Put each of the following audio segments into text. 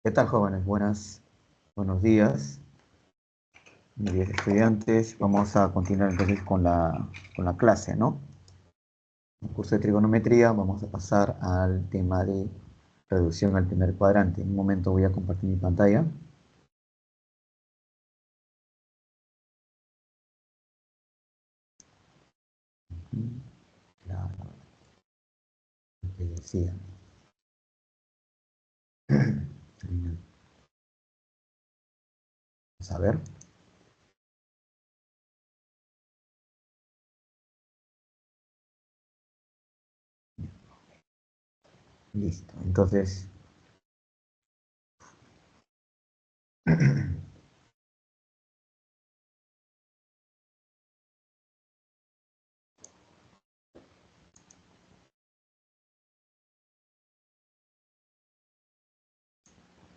¿Qué tal, jóvenes? Buenos días, mis queridos estudiantes. Vamos a continuar entonces con la clase, ¿no? En el curso de trigonometría vamos a pasar al tema de reducción al primer cuadrante. En un momento voy a compartir mi pantalla. La, lo que decía. Vamos a ver. Listo. Entonces,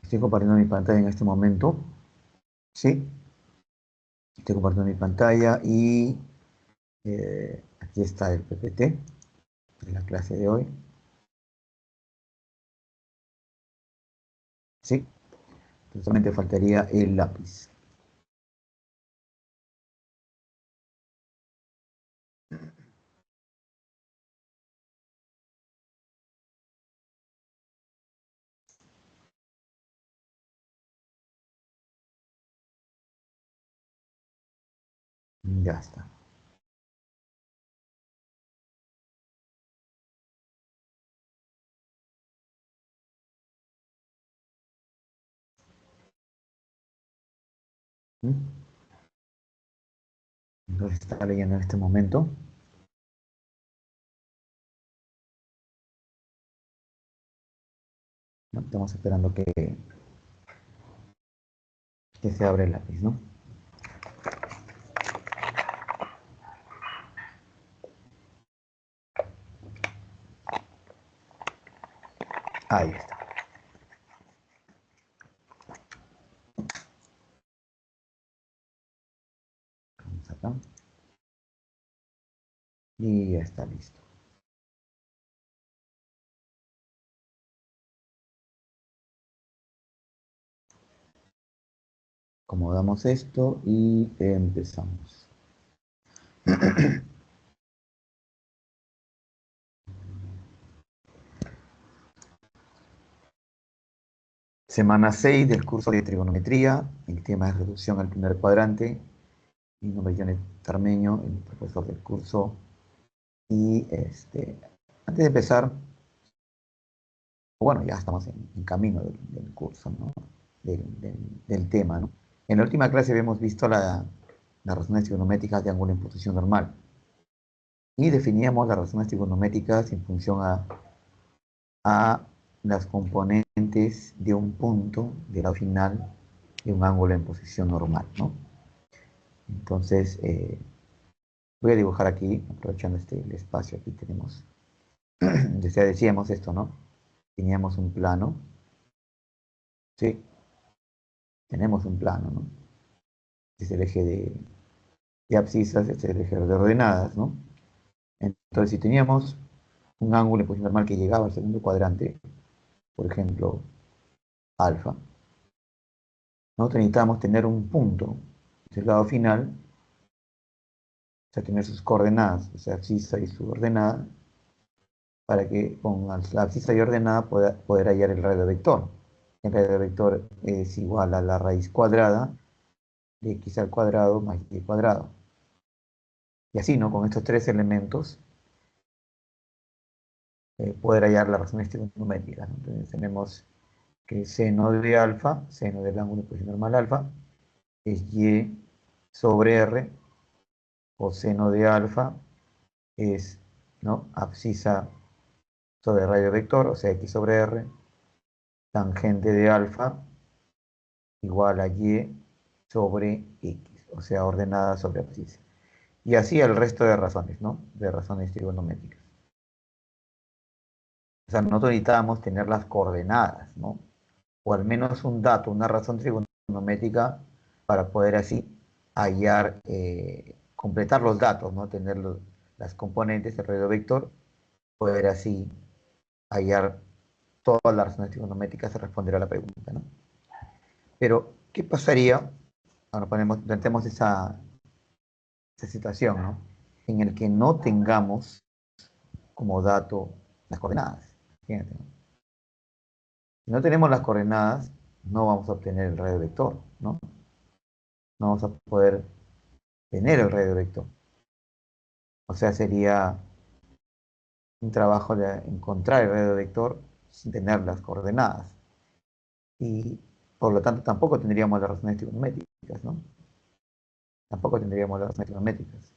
estoy compartiendo mi pantalla en este momento. ¿Sí? Estoy compartiendo mi pantalla y aquí está el PPT de la clase de hoy. ¿Sí? Solamente faltaría el lápiz. Ya está. Entonces está leyendo en este momento. ¿No? Estamos esperando que se abra el lápiz, ¿no? Ahí está. Vamos acá. Y ya está listo. Acomodamos esto y empezamos. Semana 6 del curso de trigonometría. El tema es reducción al primer cuadrante. Mi nombre es Janet Tarmeño, el profesor del curso. Y antes de empezar, bueno, ya estamos en camino del curso, ¿no? Del tema, ¿no? En la última clase habíamos visto las razones trigonométricas de ángulo en posición normal y definíamos las razones trigonométricas en función a las componentes de un punto del lado final de un ángulo en posición normal, ¿no? Entonces, voy a dibujar aquí, aprovechando el espacio, aquí tenemos, ya decíamos esto, ¿no? Teníamos un plano, ¿sí? Tenemos un plano, ¿no? Este es el eje de abscisas, este es el eje de ordenadas, ¿no? Entonces, si teníamos un ángulo en posición normal que llegaba al segundo cuadrante, por ejemplo, alfa, nosotros necesitamos tener un punto del lado final, o sea, tener sus coordenadas, o sea, abscisa y su ordenada, para que con la abscisa y ordenada poder hallar el radio vector. El radio vector es igual a la raíz cuadrada de x al cuadrado más y cuadrado. Y así, ¿no? Con estos tres elementos, poder hallar las razones trigonométricas, ¿no? Entonces tenemos que seno de alfa, seno del ángulo de posición normal alfa, es y sobre r, o seno de alfa es, ¿no?, abscisa sobre radio vector, o sea, x sobre r, tangente de alfa igual a y sobre x, o sea, ordenada sobre abscisa. Y así el resto de razones, ¿no? De razones trigonométricas. O sea, nosotros necesitábamos tener las coordenadas, ¿no? O al menos un dato, una razón trigonométrica para poder así hallar, completar los datos, ¿no? Tener las componentes del radio vector, poder así hallar todas las razones trigonométricas y responder a la pregunta, ¿no? Pero, ¿qué pasaría? Ahora planteemos esa situación, ¿no? En el que no tengamos como dato las coordenadas. Fíjate, ¿no? Si no tenemos las coordenadas, no vamos a obtener el radio vector, ¿no? No vamos a poder tener el radio vector. O sea, sería un trabajo de encontrar el radio vector sin tener las coordenadas. Y por lo tanto tampoco tendríamos las razones trigonométricas, ¿no? Tampoco tendríamos las razones trigonométricas.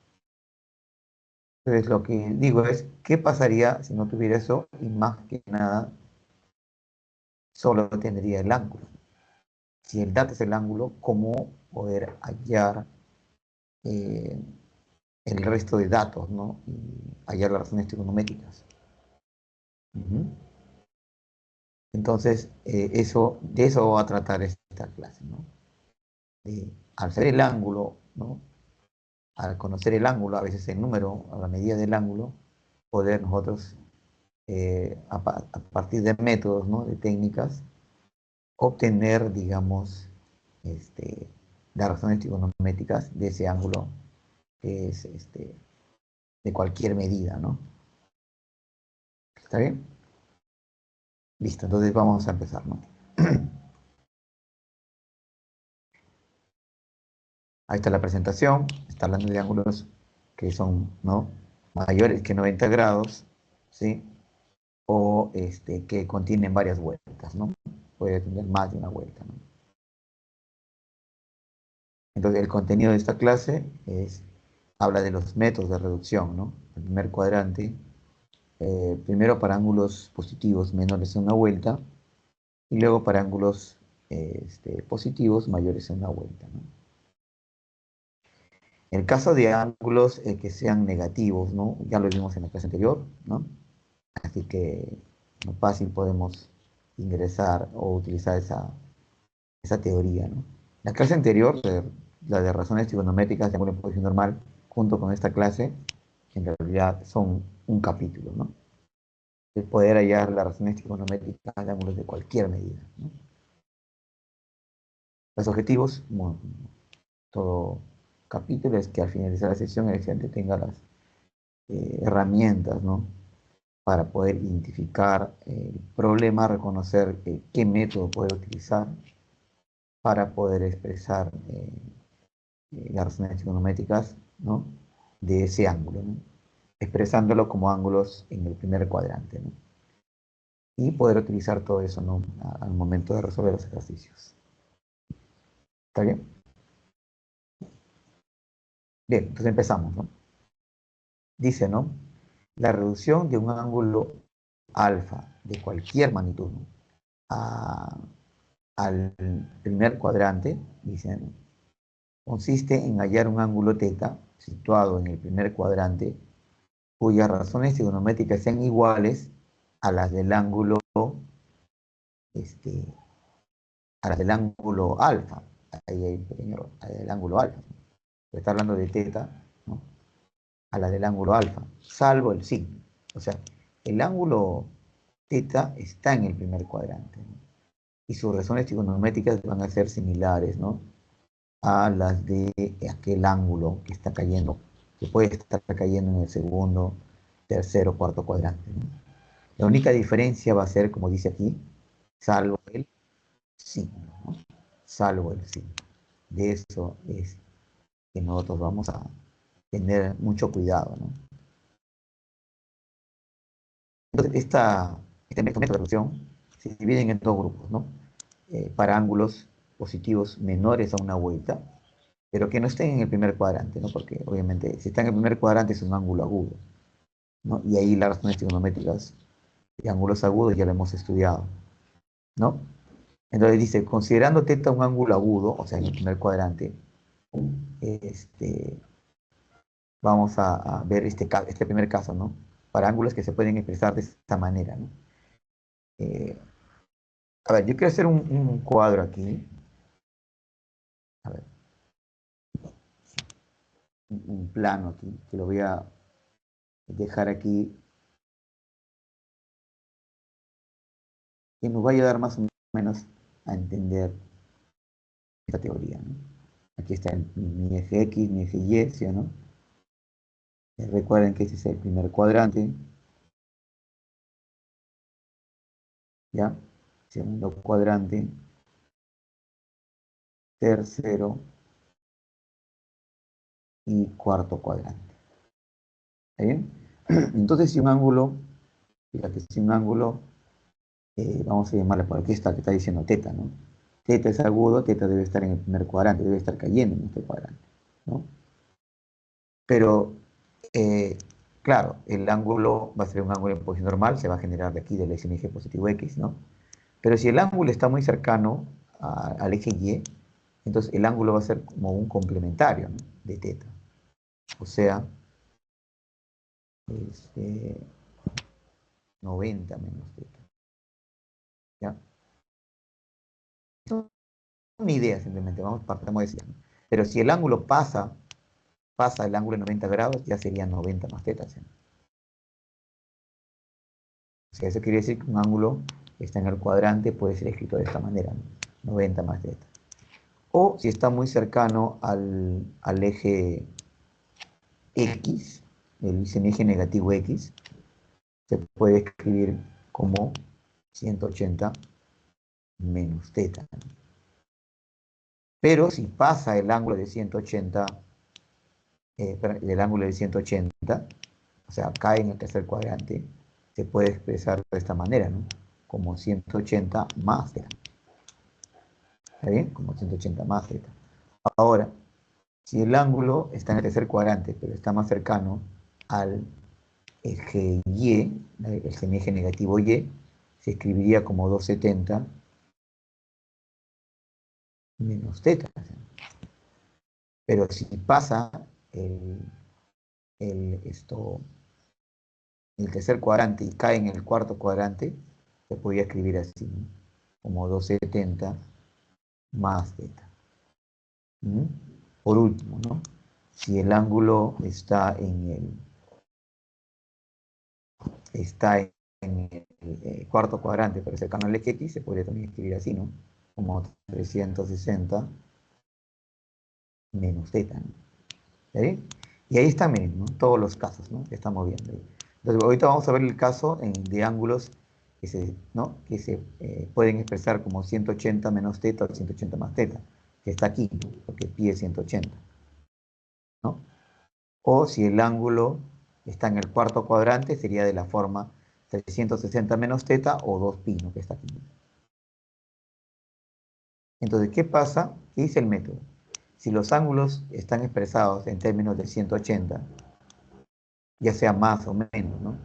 Entonces lo que digo es, ¿qué pasaría si no tuviera eso? Y más que nada, solo tendría el ángulo. Si el dato es el ángulo, ¿cómo poder hallar eh, el resto de datos, ¿no? Y hallar las razones trigonométricas. Uh-huh. Entonces, de eso va a tratar esta clase, ¿no? Al ser el ángulo, ¿no? Al conocer el ángulo, a veces el número, a la medida del ángulo, poder nosotros, a partir de métodos, ¿no? De técnicas, obtener, digamos, este, las razones trigonométricas de ese ángulo que es de cualquier medida, ¿no? ¿Está bien? Listo, entonces vamos a empezar, ¿no? Ahí está la presentación, está hablando de ángulos que son, ¿no? Mayores que 90 grados, ¿sí? O que contienen varias vueltas, ¿no? Puede tener más de una vuelta, ¿no? Entonces, el contenido de esta clase habla de los métodos de reducción, ¿no? El primer cuadrante, primero para ángulos positivos menores a una vuelta, y luego para ángulos positivos mayores a una vuelta, ¿no? En el caso de ángulos que sean negativos, ¿no? Ya lo vimos en la clase anterior, ¿no? Así que fácil podemos ingresar o utilizar esa teoría, ¿no? La clase anterior, la de razones trigonométricas de ángulo en posición normal, junto con esta clase, en realidad son un capítulo, ¿no? De poder hallar las razones trigonométricas de ángulos de cualquier medida, ¿no? Los objetivos, bueno, todo capítulo es que al finalizar la sesión el estudiante tenga las herramientas, ¿no? Para poder identificar el problema, reconocer qué método puede utilizar para poder expresar las razones trigonométricas, ¿no? De ese ángulo, ¿no? Expresándolo como ángulos en el primer cuadrante, ¿no? Y poder utilizar todo eso, ¿no? Al momento de resolver los ejercicios. ¿Está bien? Bien, entonces empezamos, ¿no? Dice, ¿no? La reducción de un ángulo alfa de cualquier magnitud, ¿no? Al primer cuadrante, dicen, consiste en hallar un ángulo θ situado en el primer cuadrante cuyas razones trigonométricas sean iguales a las del ángulo, este, a las del ángulo alfa. Ahí hay un pequeño error, a las del ángulo alfa. Está hablando de θ, ¿no? A las del ángulo alfa, salvo el signo. O sea, el ángulo θ está en el primer cuadrante, ¿no? Y sus razones trigonométricas van a ser similares, ¿no? A las de aquel ángulo que está cayendo, que puede estar cayendo en el segundo, tercero, cuarto cuadrante, ¿no? La única diferencia va a ser, como dice aquí, salvo el signo, ¿no? Salvo el signo. De eso es que nosotros vamos a tener mucho cuidado, ¿no? Entonces, este método de reducción se divide en dos grupos, ¿no? Para ángulos positivos menores a una vuelta, pero que no estén en el primer cuadrante, ¿no? Porque obviamente si está en el primer cuadrante es un ángulo agudo, ¿no? Y ahí las razones trigonométricas de ángulos agudos ya lo hemos estudiado, ¿no? Entonces dice, considerando θ un ángulo agudo, o sea, en el primer cuadrante, este, vamos a ver este primer caso, ¿no? Para ángulos que se pueden expresar de esta manera, ¿no? Eh, a ver, yo quiero hacer un cuadro aquí. A ver, un plano aquí, que lo voy a dejar aquí, que nos va a ayudar más o menos a entender esta teoría, ¿no? Aquí está mi eje X, mi eje Y, ¿sí o no? Recuerden que este es el primer cuadrante, ¿ya? Segundo cuadrante, tercero y cuarto cuadrante. ¿Está bien? Entonces, si un ángulo, fíjate, si un ángulo, vamos a llamarle por aquí está, que está diciendo teta, ¿no? Teta es agudo, teta debe estar en el primer cuadrante, debe estar cayendo en este cuadrante, ¿no? Pero, eh, claro, el ángulo va a ser un ángulo en posición normal, se va a generar de aquí del eje positivo X, ¿no? Pero si el ángulo está muy cercano al eje Y, entonces el ángulo va a ser como un complementario, ¿no? De teta. O sea, este, 90 menos teta. ¿Ya? Esto es una idea simplemente, partamos de eso. ¿No? Pero si el ángulo pasa el ángulo de 90 grados, ya sería 90 más teta. ¿Sí? O sea, eso quiere decir que un ángulo está en el cuadrante, puede ser escrito de esta manera, ¿no? 90 más teta. O si está muy cercano al eje X, el semieje negativo X, se puede escribir como 180 menos teta. Pero si pasa el ángulo de 180, el ángulo de 180, o sea, cae en el tercer cuadrante, se puede expresar de esta manera, ¿no? Como 180 más teta. ¿Está bien? Como 180 más teta. Ahora, si el ángulo está en el tercer cuadrante, pero está más cercano al eje Y, el semieje negativo Y, se escribiría como 270 menos teta. Pero si pasa esto, el tercer cuadrante y cae en el cuarto cuadrante, se podría escribir así, ¿no? Como 270 más teta. ¿Mm? Por último, ¿no? Si el ángulo está en el cuarto cuadrante, pero cercano al eje X, se podría también escribir así, ¿no? Como 360 menos teta, ¿no? ¿Está bien? Y ahí están, miren, ¿no? Todos los casos, ¿no? Que estamos viendo. Entonces, ahorita vamos a ver el caso de ángulos ¿no? que se pueden expresar como 180 menos teta o 180 más teta, que está aquí, ¿no? Porque pi es 180, ¿no? O si el ángulo está en el cuarto cuadrante, sería de la forma 360 menos teta o 2pi, ¿no? Que está aquí. Entonces, ¿qué pasa? ¿Qué dice el método? Si los ángulos están expresados en términos de 180, ya sea más o menos, ¿no?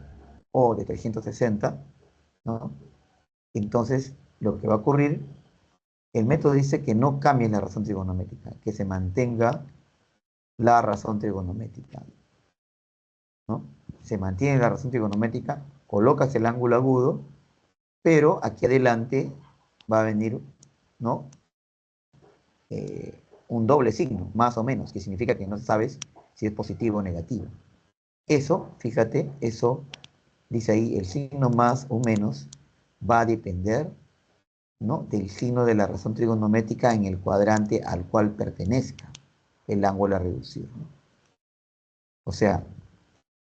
O de 360, ¿no? Entonces, lo que va a ocurrir, el método dice que no cambie la razón trigonométrica, que se mantenga la razón trigonométrica, ¿no? Se mantiene la razón trigonométrica, colocas el ángulo agudo, pero aquí adelante va a venir, ¿no? Un doble signo, más o menos, que significa que no sabes si es positivo o negativo. Eso, fíjate, eso dice ahí, el signo más o menos va a depender, ¿no? Del signo de la razón trigonométrica en el cuadrante al cual pertenezca el ángulo a reducir, ¿no? O sea,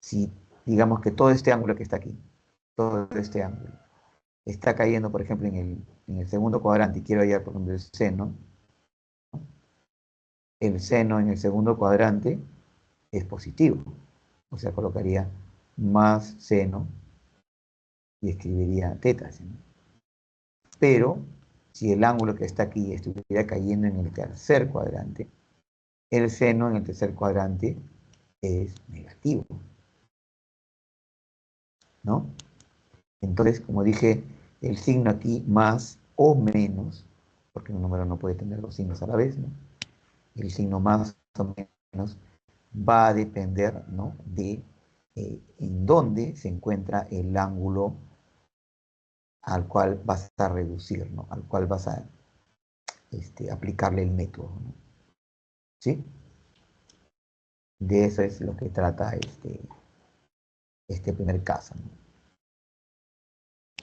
si digamos que todo este ángulo que está aquí, todo este ángulo, está cayendo, por ejemplo, en el segundo cuadrante y quiero hallar, por ejemplo, el seno en el segundo cuadrante es positivo. O sea, colocaría más seno y escribiría teta, ¿no? Pero si el ángulo que está aquí estuviera cayendo en el tercer cuadrante, el seno en el tercer cuadrante es negativo, ¿no? Entonces, como dije, el signo aquí más o menos, porque un número no puede tener dos signos a la vez, ¿no? El signo más o menos va a depender, ¿no? De en dónde se encuentra el ángulo al cual vas a reducir, ¿no? Al cual vas a aplicarle el método, ¿no? ¿Sí? De eso es lo que trata este primer caso, ¿no?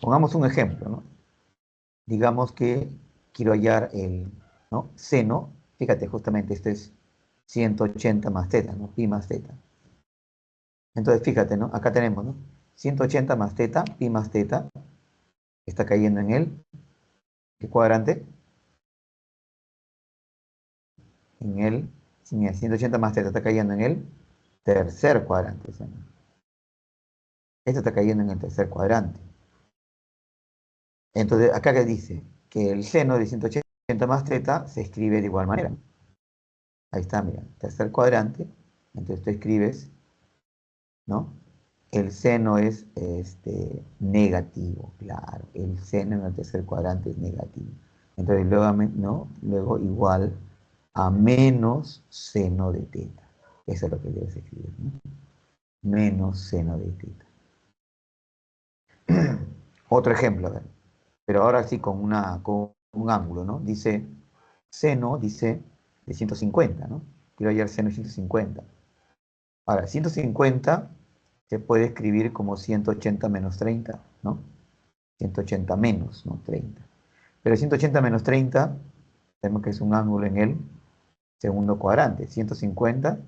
Pongamos un ejemplo, ¿no? Digamos que quiero hallar ¿no? Seno, fíjate, justamente esto es 180 más teta, ¿no? Pi más teta. Entonces, fíjate, ¿no? Acá tenemos, ¿no? 180 más teta, pi más teta, está cayendo en el, ¿qué cuadrante? En el, sí, mira, 180 más teta está cayendo en el tercer cuadrante, ¿sí? Esto está cayendo en el tercer cuadrante. Entonces, acá que dice que el seno de 180 más teta se escribe de igual manera. Ahí está, mira, tercer cuadrante. Entonces tú escribes, ¿no? El seno es negativo, claro. El seno en el tercer cuadrante es negativo. Entonces, luego, ¿no? Luego igual a menos seno de teta. Eso es lo que debes escribir, ¿no? Menos seno de teta. Otro ejemplo, a ver. Pero ahora sí con un ángulo, ¿no? Dice seno, dice de 150, ¿no? Quiero hallar seno de 150. Ahora, 150 se puede escribir como 180 menos 30, ¿no? 180 menos, ¿no? 30. Pero 180 menos 30, tenemos que es un ángulo en el segundo cuadrante. 150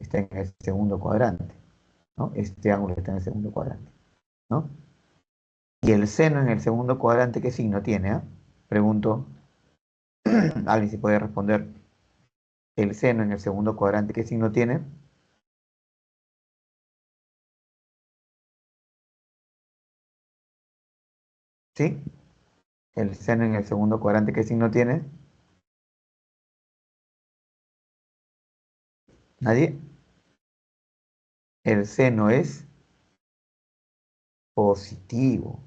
está en el segundo cuadrante, ¿no? Este ángulo está en el segundo cuadrante, ¿no? Y el seno en el segundo cuadrante, ¿qué signo tiene? Pregunto, ¿alguien se puede responder? El seno en el segundo cuadrante, ¿qué signo tiene? ¿Sí? El seno en el segundo cuadrante, ¿qué signo tiene? ¿Nadie? El seno es positivo.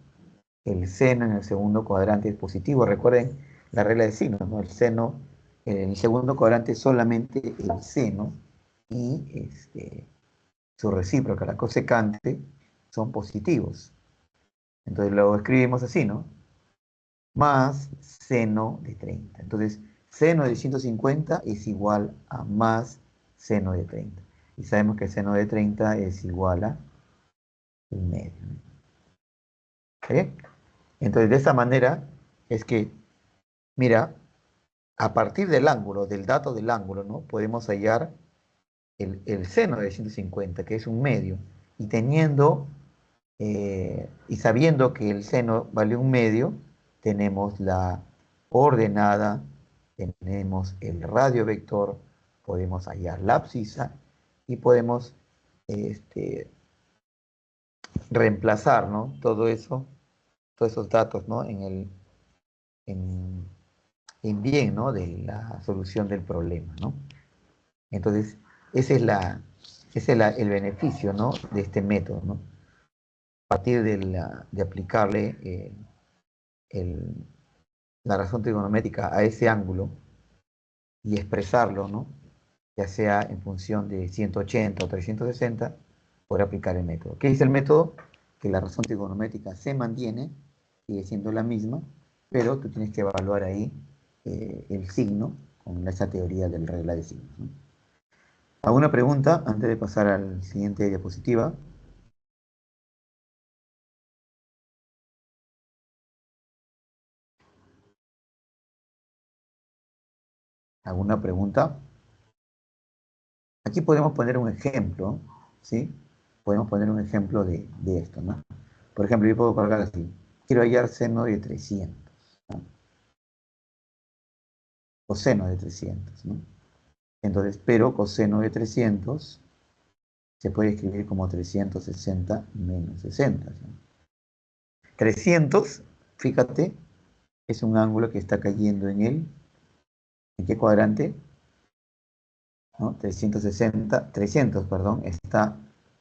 El seno en el segundo cuadrante es positivo. Recuerden la regla de signos, ¿no? El seno en el segundo cuadrante es solamente el seno y su recíproca, la cosecante, son positivos. Entonces lo escribimos así, ¿no? Más seno de 30. Entonces, seno de 150 es igual a más seno de 30. Y sabemos que seno de 30 es igual a un medio, ¿no? ¿Está bien? Entonces, de esa manera es que, mira, a partir del ángulo, del dato del ángulo, ¿no? Podemos hallar el seno de 150, que es un medio. Y teniendo, y sabiendo que el seno vale un medio, tenemos la ordenada, tenemos el radio vector, podemos hallar la abscisa y podemos este, reemplazar, ¿no? Todo eso, todos esos datos, ¿no? En, en bien, ¿no? De la solución del problema, ¿no? Entonces, ese es el beneficio, ¿no? De este método, ¿no? A partir de aplicarle el- la razón trigonométrica a ese ángulo y expresarlo, ¿no? Ya sea en función de 180 o 360, por aplicar el método. ¿Qué dice el método? Que la razón trigonométrica se mantiene, sigue siendo la misma, pero tú tienes que evaluar ahí el signo con esa teoría de la regla de signos, ¿no? ¿Alguna pregunta antes de pasar al siguiente diapositiva? ¿Alguna pregunta? Aquí podemos poner un ejemplo, ¿sí? Podemos poner un ejemplo de esto, ¿no? Por ejemplo, yo puedo colocar así. Quiero hallar seno de 300, ¿no? Coseno de 300, ¿no? Entonces, pero coseno de 300 se puede escribir como 360 menos 60, ¿no? 300, fíjate, es un ángulo que está cayendo ¿en qué cuadrante? ¿No? 300, perdón,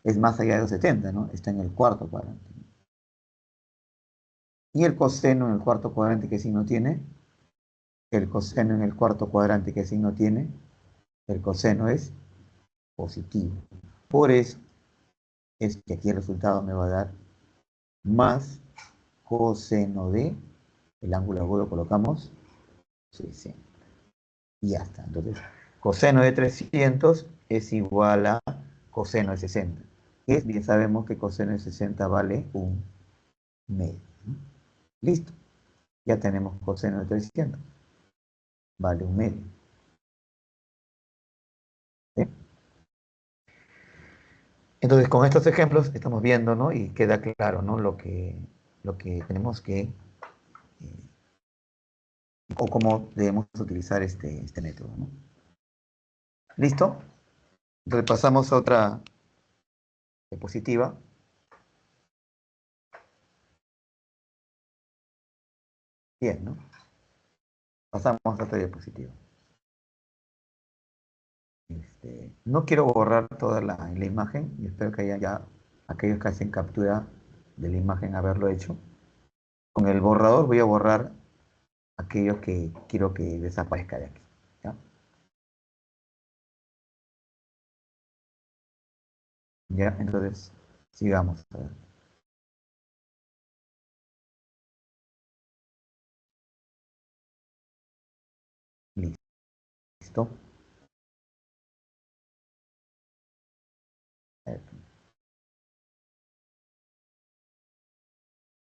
es más allá de los 70, ¿no? Está en el cuarto cuadrante. Y el coseno en el cuarto cuadrante, ¿qué signo tiene? El coseno en el cuarto cuadrante, ¿qué signo tiene? El coseno es positivo. Por eso es que aquí el resultado me va a dar más coseno de, el ángulo agudo colocamos 60. Y ya está. Entonces, coseno de 300 es igual a coseno de 60. Y bien sabemos que coseno de 60 vale un medio, ¿no? Listo. Ya tenemos coseno de 300. vale 1 medio. ¿Sí? Entonces, con estos ejemplos estamos viendo, ¿no? Y queda claro, ¿no? Lo que tenemos que, o cómo debemos utilizar este método, ¿no? ¿Listo? Entonces pasamos a otra diapositiva. Bien, ¿no? Pasamos a otra diapositiva. No quiero borrar toda la imagen, y espero que haya ya aquellos que hacen captura de la imagen haberlo hecho. Con el borrador voy a borrar aquellos que quiero que desaparezca de aquí. ¿Ya? ¿Ya? Entonces, sigamos. A ver. Listo. A ver,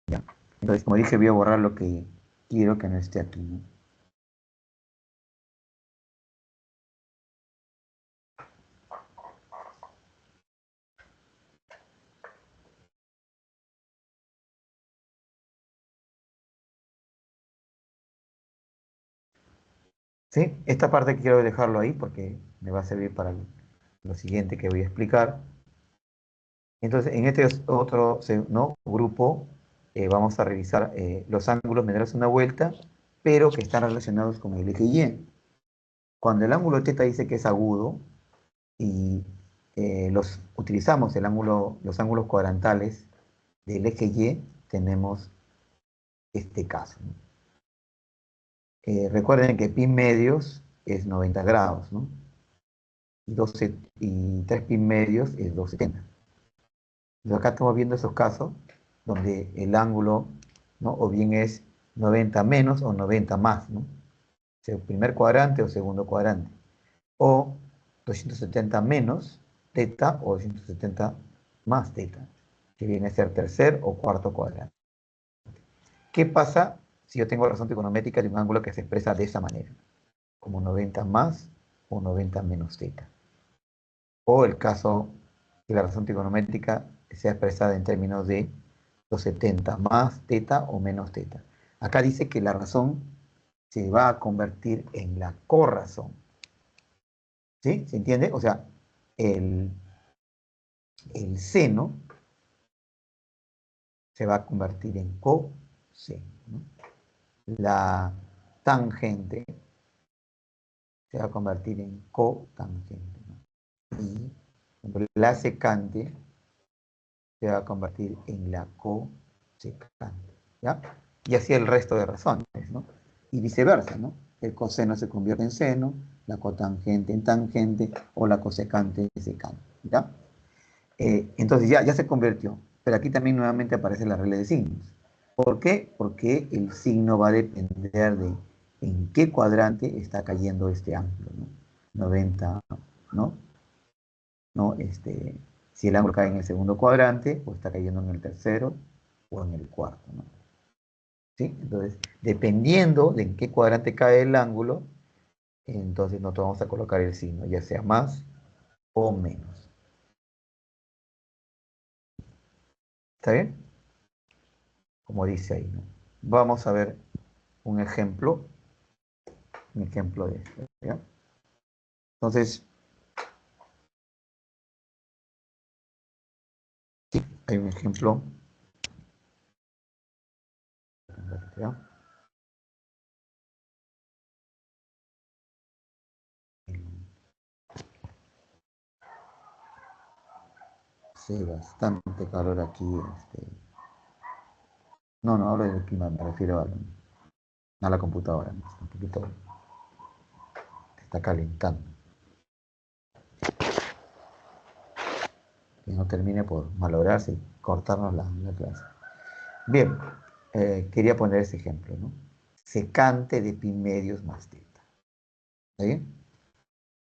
ya. Entonces, como dije, voy a borrar lo que quiero que no esté aquí, ¿no? ¿Sí? Esta parte quiero dejarlo ahí porque me va a servir para lo siguiente que voy a explicar. Entonces, en este otro, ¿no? grupo vamos a revisar los ángulos menores a una vuelta, pero que están relacionados con el eje Y. Cuando el ángulo θ dice que es agudo y utilizamos los ángulos cuadrantales del eje Y, tenemos este caso, ¿no? Recuerden que pi medios es 90 grados, ¿no? Y 3 pi medios es 270. Entonces acá estamos viendo esos casos donde el ángulo, ¿no? O bien es 90 menos o 90 más, ¿no? O sea, primer cuadrante o segundo cuadrante. O 270 menos teta o 270 más teta, que viene a ser tercer o cuarto cuadrante. ¿Qué pasa si yo tengo razón trigonométrica de un ángulo que se expresa de esa manera? Como 90 más o 90 menos teta. O el caso que la razón trigonométrica sea expresada en términos de 270 más teta o menos teta. Acá dice que la razón se va a convertir en la corrazón. ¿Sí? ¿Se entiende? O sea, el, el seno se va a convertir en coseno, ¿no? La tangente se va a convertir en cotangente, ¿no? Y la secante se va a convertir en la cosecante, ¿ya? Y así el resto de razones, ¿no? Y viceversa, ¿no? El coseno se convierte en seno, la cotangente en tangente o la cosecante en secante, ¿ya? Entonces ya se convirtió, pero aquí también nuevamente aparece la regla de signos. ¿Por qué? Porque el signo va a depender de en qué cuadrante está cayendo este ángulo, ¿no? 90, ¿no? ¿No? Si el ángulo cae en el segundo cuadrante, o está cayendo en el tercero, o en el cuarto, ¿no? ¿Sí? Entonces, dependiendo de en qué cuadrante cae el ángulo, entonces nosotros vamos a colocar el signo, ya sea más o menos. ¿Está bien? Como dice ahí, ¿no? Vamos a ver un ejemplo de esto, ¿ya? Entonces, hay un ejemplo, ¿ya? Hace bastante calor aquí. No, no hablo del clima, me refiero a la computadora, ¿no? Está un poquito, está calentando. Que no termine por malograrse y cortarnos la clase. Bien, quería poner ese ejemplo, ¿no? Secante de pi medios más teta. ¿Está bien?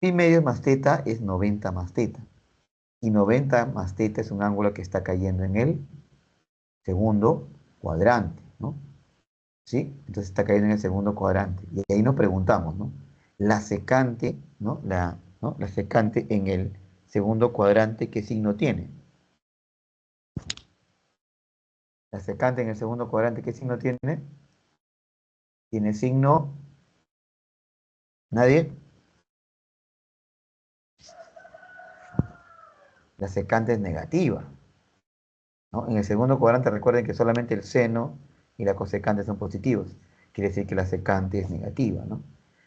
Pi medios más teta es 90 más teta. Y 90 más teta es un ángulo que está cayendo en el segundo cuadrante, ¿no? ¿sí? Entonces está cayendo en el segundo cuadrante. Y ahí nos preguntamos, ¿no? La secante, ¿no? La secante en el segundo cuadrante, ¿qué signo tiene? La secante en el segundo cuadrante, ¿qué signo tiene? Tiene signo, ¿nadie? La secante es negativa, ¿no? En el segundo cuadrante recuerden que solamente el seno y la cosecante son positivos. Quiere decir que la secante es negativa, ¿no?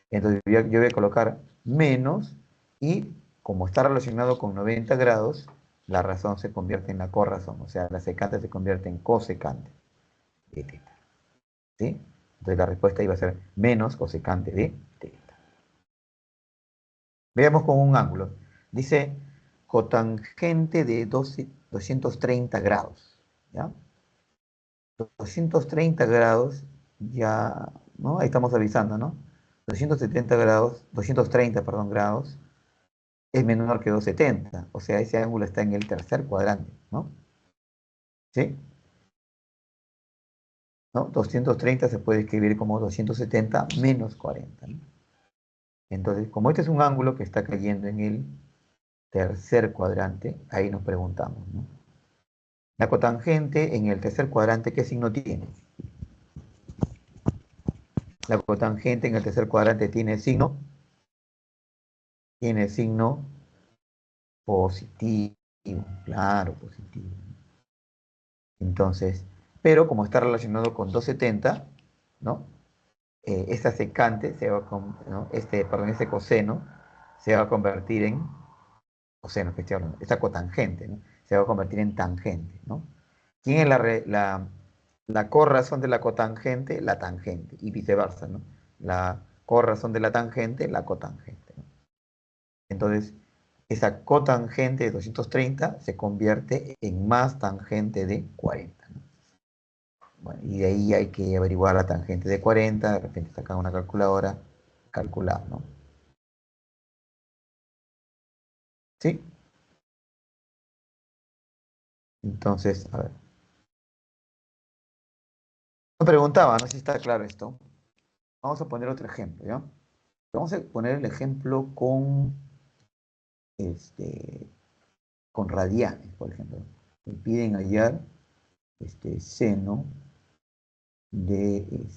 Entonces yo voy a colocar menos y como está relacionado con 90 grados, la razón se convierte en la corrazón. O sea, la secante se convierte en cosecante de teta. ¿Sí? Entonces la respuesta iba a ser menos cosecante de teta. Veamos con un ángulo. Dice cotangente de 230 grados. ¿Ya? 230 grados, ya, ¿no? Ahí estamos avisando, ¿no? 270 grados, 230, perdón, grados, es menor que 270, o sea, ese ángulo está en el tercer cuadrante, ¿no? ¿Sí? ¿No? 230 se puede escribir como 270 menos 40, ¿no? Entonces, como este es un ángulo que está cayendo en el tercer cuadrante, ahí nos preguntamos, ¿no? La cotangente en el tercer cuadrante, ¿qué signo tiene? La cotangente en el tercer cuadrante tiene signo positivo, claro, positivo. Entonces, pero como está relacionado con 270, ¿no? Esta secante se va a, ¿no? Perdón, ese coseno se va a convertir en, coseno que estoy hablando, esta cotangente, ¿no? Se va a convertir en tangente, ¿no? ¿Quién es la corrazón de la cotangente? La tangente, y viceversa, ¿no? La corrazón de la tangente, la cotangente, ¿no? Entonces, esa cotangente de 230 se convierte en más tangente de 40, ¿no? Bueno, y de ahí hay que averiguar la tangente de 40, de repente sacar una calculadora, calcular, ¿no? ¿Sí? Entonces, a ver. Me preguntaba, no sé si está claro esto. Vamos a poner otro ejemplo, ¿ya? Vamos a poner el ejemplo este, con radianes, por ejemplo. Me piden hallar seno de,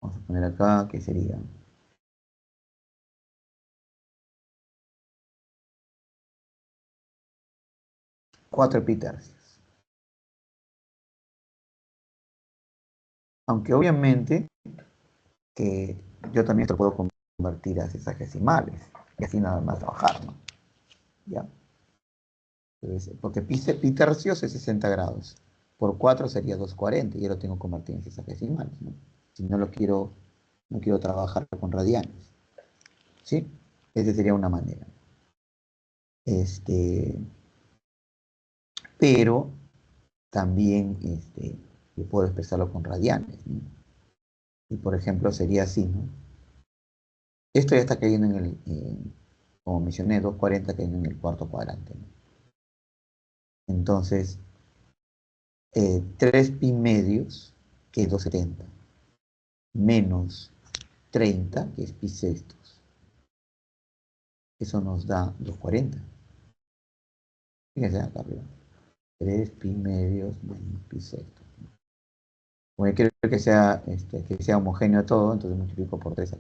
vamos a poner acá, que sería 4 pítercios. Aunque obviamente que yo también lo puedo convertir a sexagesimales y así nada más trabajar, ¿no? ¿Ya? Entonces, porque pítercios es 60 grados. Por 4 sería 240 y yo lo tengo convertido en sexagesimales, ¿no? Si no lo quiero, no quiero trabajar con radianes. ¿Sí? Esa sería una manera. Este, pero también yo puedo expresarlo con radianes, ¿no? Y por ejemplo sería así, ¿no? Esto ya está cayendo como mencioné, 240 cayendo en el cuarto cuadrante, ¿no? Entonces, 3 pi medios, que es 270, menos 30, que es pi sextos. Eso nos da 240. Fíjense acá arriba. 3 pi medios menos pi sextos. Como quiero que sea homogéneo todo, entonces multiplico por 3,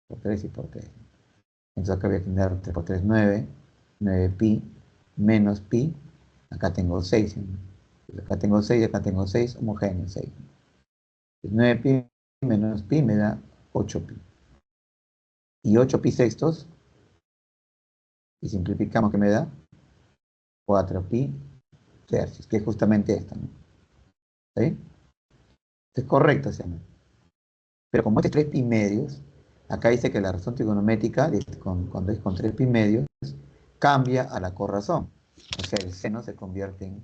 por 3 y por 3. Entonces acá voy a tener 3 por 3, 9, 9 pi, menos pi, acá tengo 6, ¿no? Acá tengo 6, acá tengo 6, homogéneo 6. 9 pi menos pi me da 8 pi. Y 8 pi sextos, y simplificamos, que me da 4 pi tercios, que es justamente esta, ¿no? ¿Sí? Es correcto, se llama. Pero como este es 3 pi medios, acá dice que la razón trigonométrica, cuando es con 3 pi medios, cambia a la corrazón. O sea, el seno se convierte en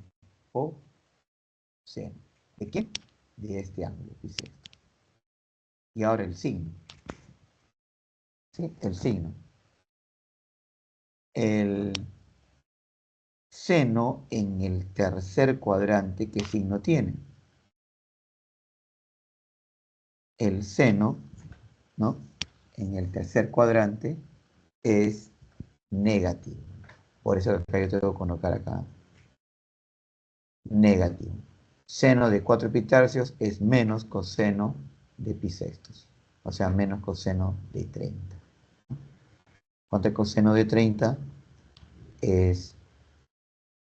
coseno. ¿De quién? De este ángulo, pi sexto. Y ahora el signo. ¿Sí? El signo. El seno en el tercer cuadrante, ¿qué signo tiene? El seno, ¿no? En el tercer cuadrante es negativo. Por eso acá yo tengo que colocar acá negativo. Seno de 4 epitercios es menos coseno de pi sextos. O sea, menos coseno de 30. ¿Cuánto es coseno de 30? Es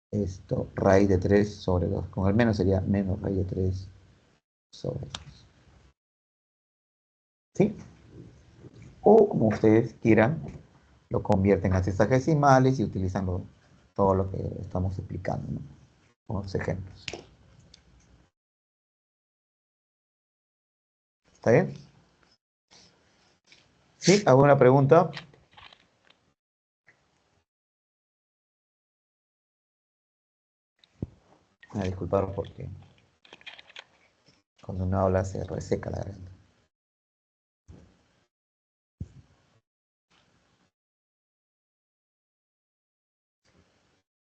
esto, raíz de 3 sobre 2. Con el menos sería menos raíz de 3 sobre 2. ¿Sí? O como ustedes quieran, lo convierten a sexagesimales y utilizan todo lo que estamos explicando, ¿no? Con los ejemplos. ¿Está bien? ¿Sí? ¿Alguna pregunta? Disculpar porque cuando uno habla se reseca la garganta.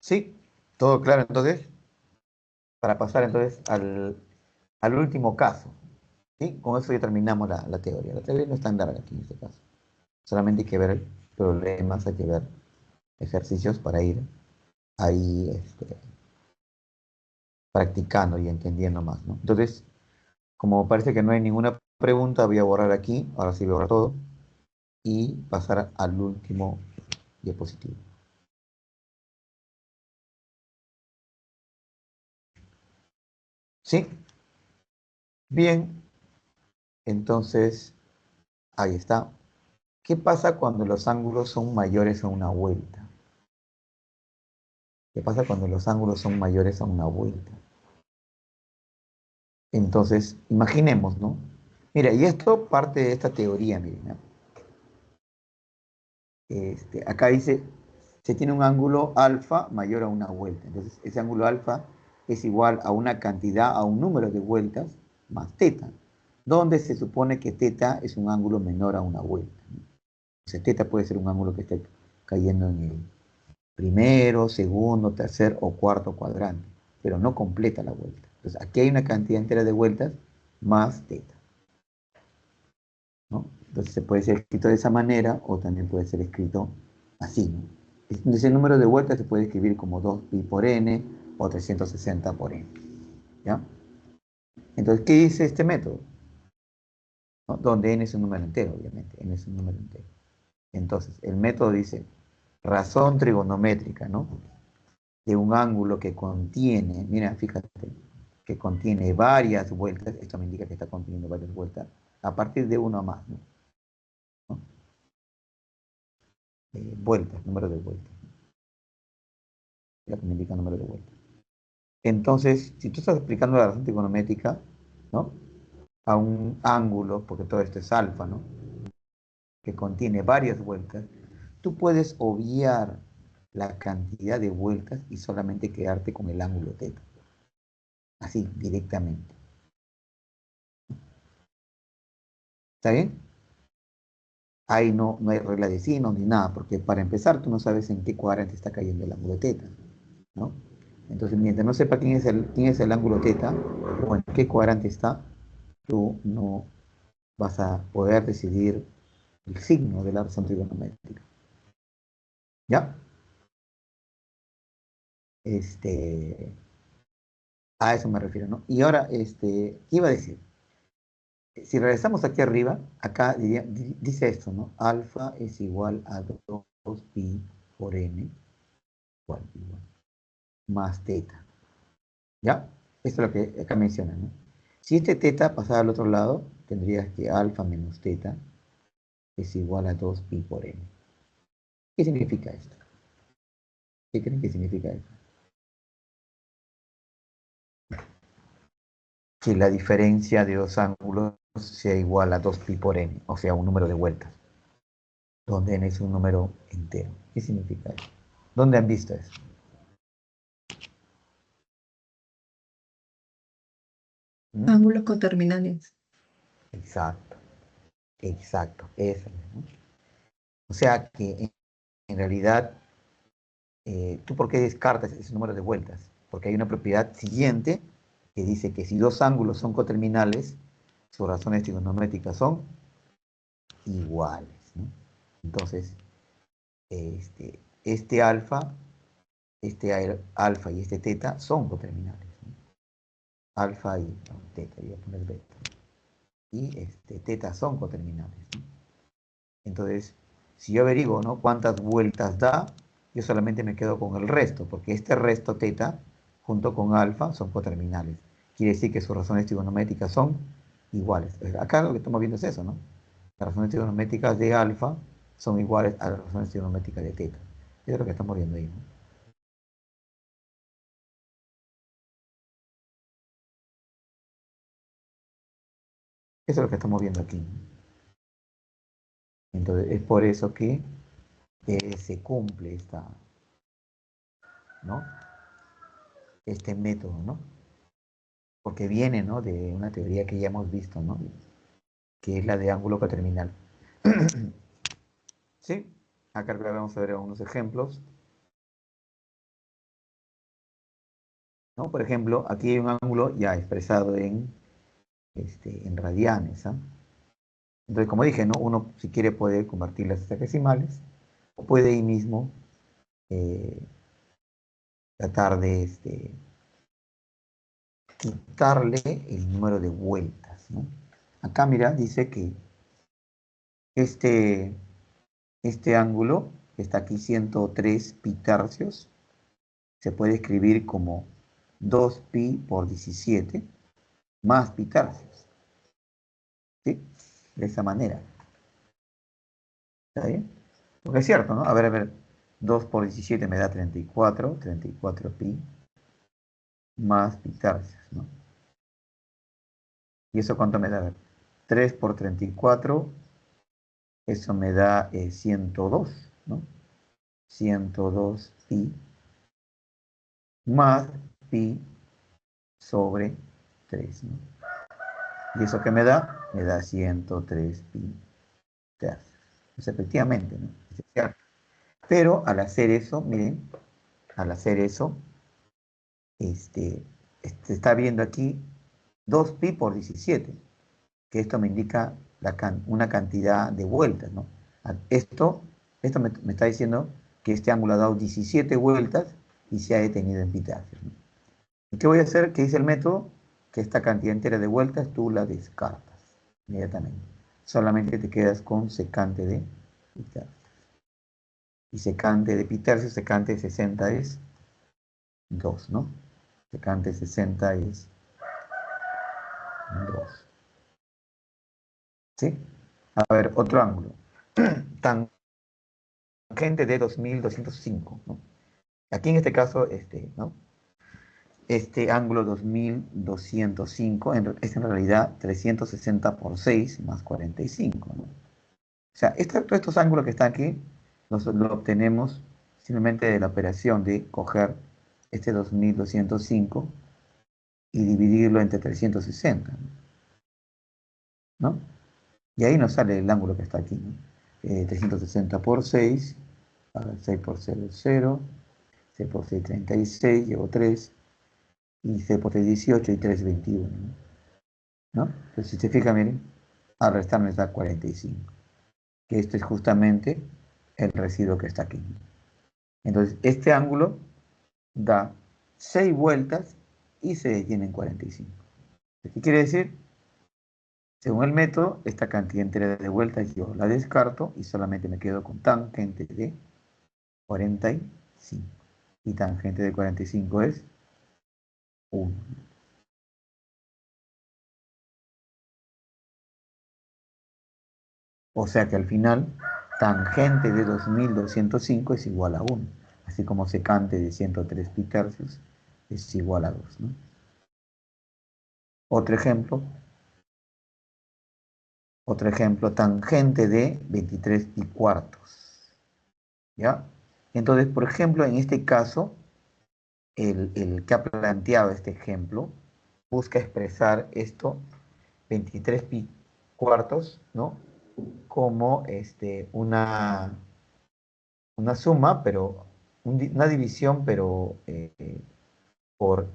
¿Sí? ¿Todo claro entonces? Para pasar entonces al último caso. ¿Sí? Con eso ya terminamos la teoría. La teoría no es tan larga aquí en este caso. Solamente hay que ver problemas, hay que ver ejercicios para ir ahí practicando y entendiendo más, ¿no? Entonces, como parece que no hay ninguna pregunta, voy a borrar aquí, ahora sí voy a borrar todo, y pasar al último diapositivo. ¿Sí? Bien, entonces, ahí está. ¿Qué pasa cuando los ángulos son mayores a una vuelta? ¿Qué pasa cuando los ángulos son mayores a una vuelta? Entonces, imaginemos, ¿no? Mira, y esto parte de esta teoría, miren, ¿no? Acá dice, se tiene un ángulo alfa mayor a una vuelta. Entonces, ese ángulo alfa es igual a una cantidad, a un número de vueltas más teta, donde se supone que teta es un ángulo menor a una vuelta, ¿no? O sea, teta puede ser un ángulo que esté cayendo en el primero, segundo, tercer o cuarto cuadrante, pero no completa la vuelta. Entonces, aquí hay una cantidad entera de vueltas más teta, ¿no? Entonces, se puede ser escrito de esa manera o también puede ser escrito así, ¿no? Ese número de vueltas se puede escribir como 2pi por n o 360 por n, ¿ya? Entonces, ¿qué dice este método? ¿No? Donde n es un número entero, obviamente, n es un número entero. Entonces, el método dice razón trigonométrica, ¿no? De un ángulo que contiene, mira, fíjate, que contiene varias vueltas, esto me indica que está conteniendo varias vueltas, a partir de uno más, ¿no? ¿No? Vueltas, número de vueltas, lo que me indica número de vueltas. Entonces, si tú estás explicando la razón trigonométrica, ¿no? A un ángulo, porque todo esto es alfa, ¿no? Que contiene varias vueltas, tú puedes obviar la cantidad de vueltas y solamente quedarte con el ángulo teta. Así, directamente. ¿Está bien? Ahí no hay regla de signos ni nada, porque para empezar tú no sabes en qué cuadrante está cayendo el ángulo teta, ¿no? Entonces, mientras no sepa quién es el ángulo teta o en qué cuadrante está, tú no vas a poder decidir el signo de la razón trigonométrica. ¿Ya? Este, a eso me refiero, ¿no? Y ahora, ¿qué iba a decir? Si regresamos aquí arriba, acá dice esto, ¿no? Alfa es igual a 2pi por n, igual, más teta. ¿Ya? Esto es lo que acá menciona, ¿no? Si este teta pasara al otro lado, tendrías que alfa menos teta es igual a 2pi por n. ¿Qué significa esto? ¿Qué creen que significa esto? Que la diferencia de dos ángulos sea igual a 2pi por n, o sea, un número de vueltas, donde n es un número entero. ¿Qué significa eso? ¿Dónde han visto eso? ¿Mm? Ángulos coterminales. Exacto, exacto, eso, ¿no? O sea que en realidad ¿Tú por qué descartas ese número de vueltas? Porque hay una propiedad siguiente que dice que si dos ángulos son coterminales, sus razones trigonométricas son iguales, ¿no? Entonces, este alfa, alfa y este teta son coterminales, ¿no? Alfa y teta, voy a poner beta. Y teta son coterminales, ¿no? Entonces, si yo averiguo, ¿no?, cuántas vueltas da, yo solamente me quedo con el resto, porque este resto teta junto con alfa son coterminales. Quiere decir que sus razones trigonométricas son iguales. Acá lo que estamos viendo es eso, ¿no? Las razones trigonométricas de alfa son iguales a las razones trigonométricas de teta. Eso es lo que estamos viendo ahí, ¿no? Eso es lo que estamos viendo aquí, ¿no? Entonces, es por eso que se cumple ¿no?, este método, ¿no? Porque viene, ¿no?, de una teoría que ya hemos visto, ¿no?, que es la de ángulo coterminal. ¿Sí? Acá vamos a ver algunos ejemplos, ¿no? Por ejemplo, aquí hay un ángulo ya expresado en radianes, ¿ah? Entonces, como dije, ¿no?, uno, si quiere, puede convertir las hexadecimales, o puede ahí mismo eh, tratar de quitarle el número de vueltas, ¿no? Acá, mira, dice que este, este ángulo, que está aquí 103 pi tercios, se puede escribir como 2pi por 17 más pi tercios, ¿sí? De esa manera. ¿Está bien? Porque es cierto, ¿no? A ver, 2 por 17 me da 34, 34 pi más pi tercios, ¿no? ¿Y eso cuánto me da? A ver, 3 por 34, eso me da 102, ¿no? 102 pi más pi sobre 3, ¿no? ¿Y eso qué me da? Me da 103 pi tercios. Pues efectivamente, ¿no? Es cierto. Pero al hacer eso, miren, al hacer eso, este, se está viendo aquí 2pi por 17, que esto me indica una cantidad de vueltas, ¿no? Esto me está diciendo que este ángulo ha dado 17 vueltas y se ha detenido en pi tercios, ¿no? ¿Y qué voy a hacer? ¿Qué dice el método? Que esta cantidad entera de vueltas tú la descartas inmediatamente. Solamente te quedas con secante de pi tercios. Y secante de pi tercios, secante de 60 es 2, ¿no? Secante de 60 es 2. ¿Sí? A ver, otro ángulo. Tangente de 2205, ¿no? Aquí en este caso, ¿no?, este ángulo 2205 es en realidad 360 por 6 más 45, ¿no? O sea, todos estos ángulos que están aquí lo obtenemos simplemente de la operación de coger este 2205 y dividirlo entre 360, ¿no? Y ahí nos sale el ángulo que está aquí, ¿no? 360 por 6, a ver, 6 por 0 es 0, 6 por 6 36, llevo 3, y 6 por 3 18 y 3 21, ¿no? Entonces, si se fijan, miren, al restar me da 45, que este es justamente el residuo que está aquí. Entonces, este ángulo da 6 vueltas y se detiene en 45. ¿Qué quiere decir? Según el método, esta cantidad entera de vueltas yo la descarto y solamente me quedo con tangente de 45. Y tangente de 45 es 1. O sea que al final, tangente de 2205 es igual a 1. Así como secante de 103 pi tercios es igual a 2, ¿no? Otro ejemplo, tangente de 23 pi cuartos, ¿ya? Entonces, por ejemplo, en este caso, el que ha planteado este ejemplo busca expresar esto, 23 pi cuartos, ¿no?, como una suma, pero una división, pero por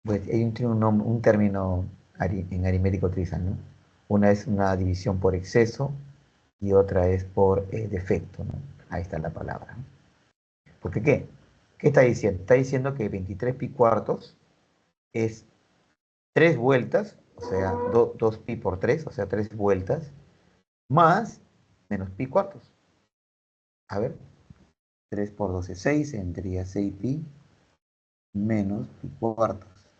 pues hay un término en aritmética utilizan, ¿no? Una es una división por exceso y otra es por defecto, ¿no? Ahí está la palabra, ¿no? ¿Porque qué? ¿Qué está diciendo? Está diciendo que 23 pi cuartos es 3 vueltas, o sea, 2 pi por 3, o sea, 3 vueltas, más menos pi cuartos. A ver, 3 por 2 es 6, tendría 6 pi menos pi cuartos.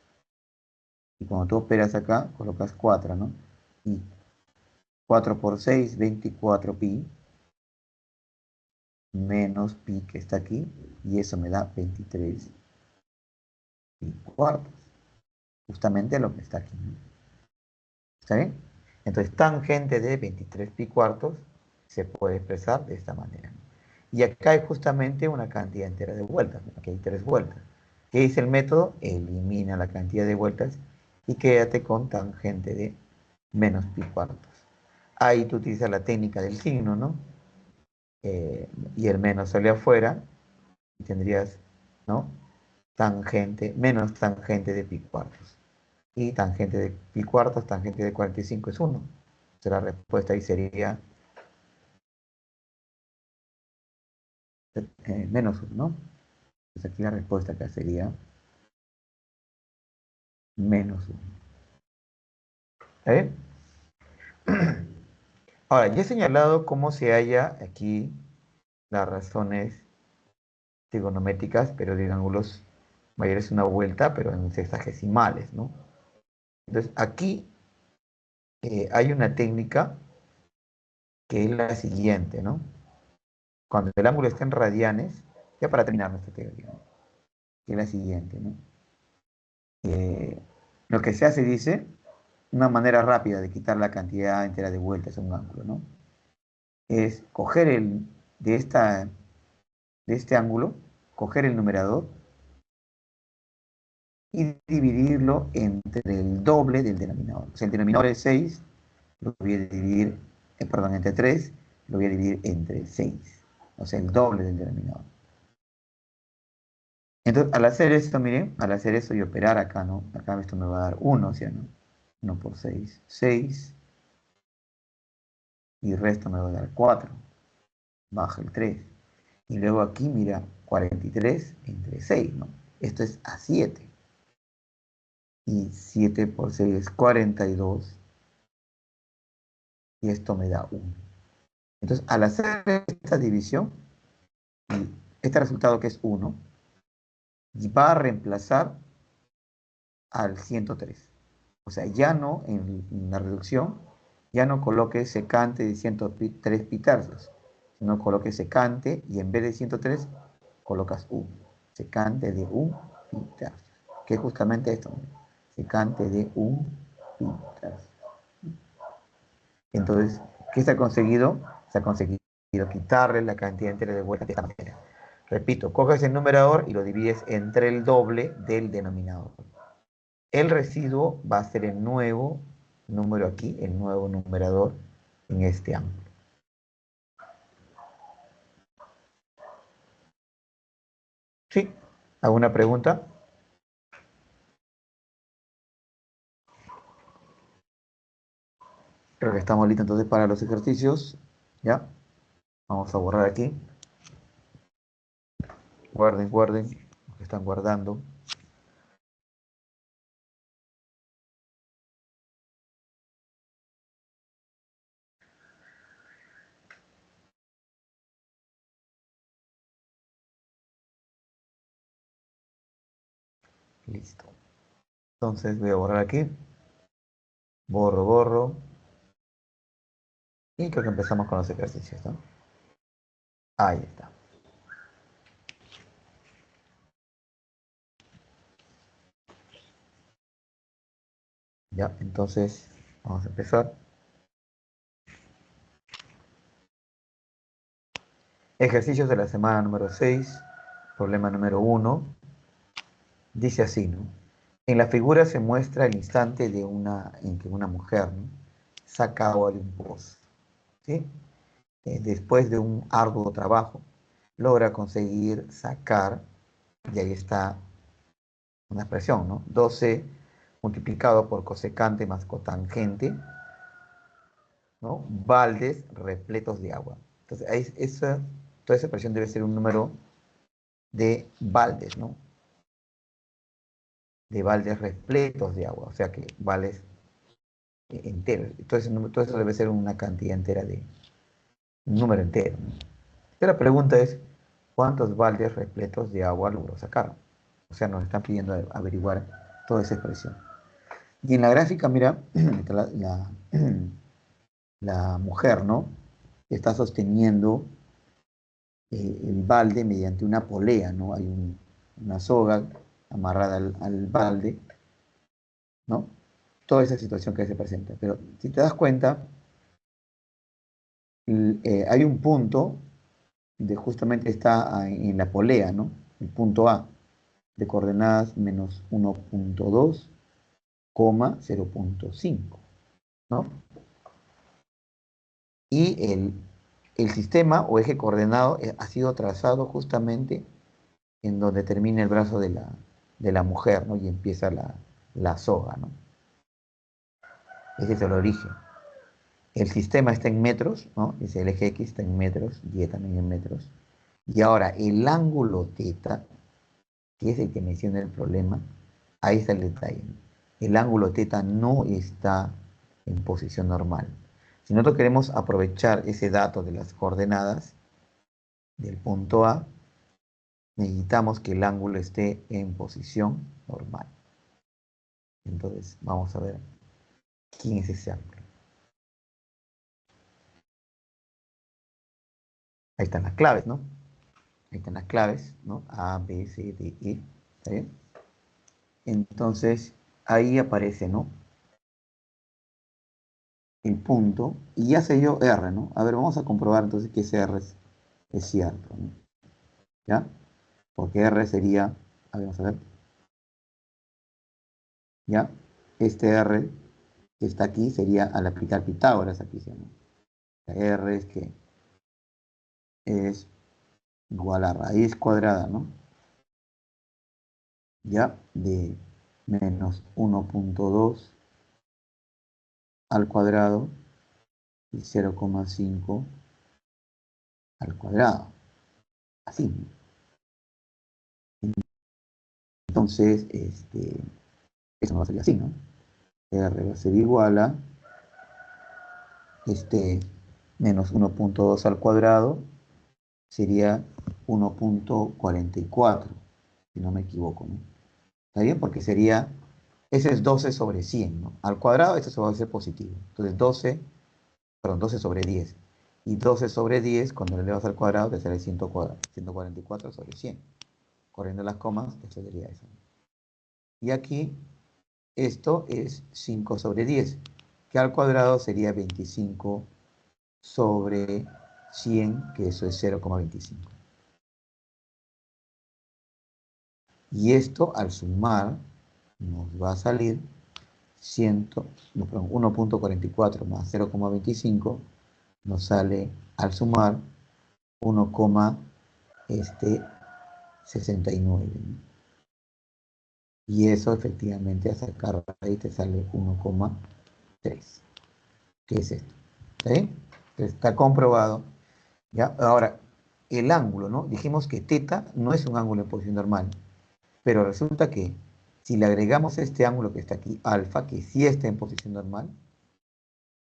Y cuando tú operas acá, colocas 4, ¿no? Y 4 por 6, 24 pi, menos pi que está aquí, y eso me da 23 pi cuartos. Justamente lo que está aquí, ¿no? ¿Está bien? Entonces, tangente de 23 pi cuartos se puede expresar de esta manera. Y acá hay justamente una cantidad entera de vueltas. Aquí hay 3 vueltas. ¿Qué dice el método? Elimina la cantidad de vueltas y quédate con tangente de menos pi cuartos. Ahí tú utilizas la técnica del signo, ¿no? Y el menos sale afuera y tendrías, ¿no? Tangente, menos tangente de pi cuartos. Y tangente de pi cuartos, tangente de 45 es 1. Entonces la respuesta ahí sería menos 1, ¿no? Entonces aquí la respuesta acá sería menos 1. ¿Está bien? Ahora, ya he señalado cómo se halla aquí las razones trigonométricas, pero de ángulos mayores una vuelta, pero en sexagesimales, ¿no? Entonces, aquí hay una técnica que es la siguiente, ¿no? Cuando el ángulo está en radianes, ya para terminar nuestra teoría, ¿no? Que es la siguiente, ¿no? Lo que se hace, dice, una manera rápida de quitar la cantidad entera de vueltas a un ángulo, ¿no? Es coger de este ángulo, coger el numerador y dividirlo entre el doble del denominador. O sea, el denominador es 6, lo voy a dividir, perdón, entre 3, lo voy a dividir entre 6. O sea, el doble del denominador. Entonces, al hacer esto, miren, al hacer esto y operar acá, ¿no? Acá esto me va a dar 1, ¿sí o no? 1 por 6, 6. Y el resto me va a dar 4. Baja el 3. Y luego aquí, mira, 43 entre 6, ¿no? Esto es a 7. Y 7 por 6 es 42. Y esto me da 1. Entonces, al hacer esta división, este resultado que es 1, va a reemplazar al 103. O sea, ya no, en la reducción, ya no coloque secante de 103 pi tercios, sino coloque secante y en vez de 103 colocas 1. Secante de 1 pi tercios, que es justamente esto, ¿no? Secante de 1 pi tercios. Entonces, ¿qué se ha conseguido? Se ha conseguido quitarle la cantidad entera de vueltas de esta manera. Repito, coges el numerador y lo divides entre el doble del denominador. El residuo va a ser el nuevo número aquí, el nuevo numerador en este ángulo. ¿Sí? ¿Alguna pregunta? Creo que estamos listos entonces para los ejercicios. ¿Ya? Vamos a borrar aquí. Guarden, guarden. Los que están guardando. Listo. Entonces voy a borrar aquí. Borro, borro. Y creo que empezamos con los ejercicios, ¿no? Ahí está. Ya, entonces vamos a empezar. Ejercicios de la semana número 6. Problema número 1. Dice así, ¿no? En la figura se muestra el instante en que una mujer, ¿no?, saca agua de un pozo. ¿sí? Después de un arduo trabajo, logra conseguir sacar, y ahí está una expresión, ¿no? 12 multiplicado por cosecante más cotangente, ¿no? Baldes repletos de agua. Entonces, toda esa expresión debe ser un número de baldes, ¿no? De baldes repletos de agua, o sea que baldes enteros. Entonces, todo eso debe ser una cantidad entera de un número entero, ¿no? Pero la pregunta es, ¿cuántos baldes repletos de agua logró sacar? O sea, nos están pidiendo averiguar toda esa expresión. Y en la gráfica, mira, la mujer, ¿no? Está sosteniendo el balde mediante una polea, ¿no? Hay una soga amarrada al balde, ¿no? Toda esa situación que se presenta. Pero si te das cuenta, hay un punto de justamente está en la polea, ¿no? El punto A, de coordenadas menos 1.2, 0.5, ¿no? Y el sistema o eje coordenado ha sido trazado justamente en donde termina el brazo de la mujer, ¿no? Y empieza la soga, ¿no? Ese es el origen. El sistema está en metros, ¿no? Dice el eje X está en metros, Y también en metros. Y ahora el ángulo teta, que es el que menciona el problema, ahí está el detalle, ¿no? El ángulo teta no está en posición normal. Si nosotros queremos aprovechar ese dato de las coordenadas del punto A, necesitamos que el ángulo esté en posición normal. Entonces, vamos a ver quién es ese ángulo. Ahí están las claves, ¿no? Ahí están las claves, ¿no? A, B, C, D, E. ¿Está bien? Entonces, ahí aparece, ¿no? El punto, y ya sé yo R, ¿no? A ver, vamos a comprobar entonces que ese R es cierto, ¿no? ¿Ya? Porque R sería, a ver, vamos a ver, ¿ya? Este R que está aquí sería al aplicar Pitágoras aquí, ¿sí? ¿No? R es que es igual a raíz cuadrada, ¿no? Ya, de menos 1.2 al cuadrado y 0,5 al cuadrado. Así. Entonces, eso no va a ser así, ¿no? R va a ser igual a menos 1.2 al cuadrado, sería 1.44, si no me equivoco, ¿no? ¿Está bien? Porque sería, ese es 12 sobre 100, ¿no? Al cuadrado, esto se va a hacer positivo. Entonces 12 sobre 10. Y 12 sobre 10, cuando le elevas al cuadrado, te sale 144 sobre 100. Corriendo las comas, te saldría eso. Y aquí, esto es 5 sobre 10, que al cuadrado sería 25 sobre 100, que eso es 0,25. Y esto, al sumar, nos va a salir 1.44 más 0,25, nos sale, al sumar, 1,69. Y eso efectivamente a sacar ahí te sale 1,3. ¿Qué es esto? ¿Está bien? Está comprobado. ¿Ya? Ahora, el ángulo, ¿no? Dijimos que teta no es un ángulo en posición normal, pero resulta que si le agregamos este ángulo que está aquí, alfa, que sí está en posición normal,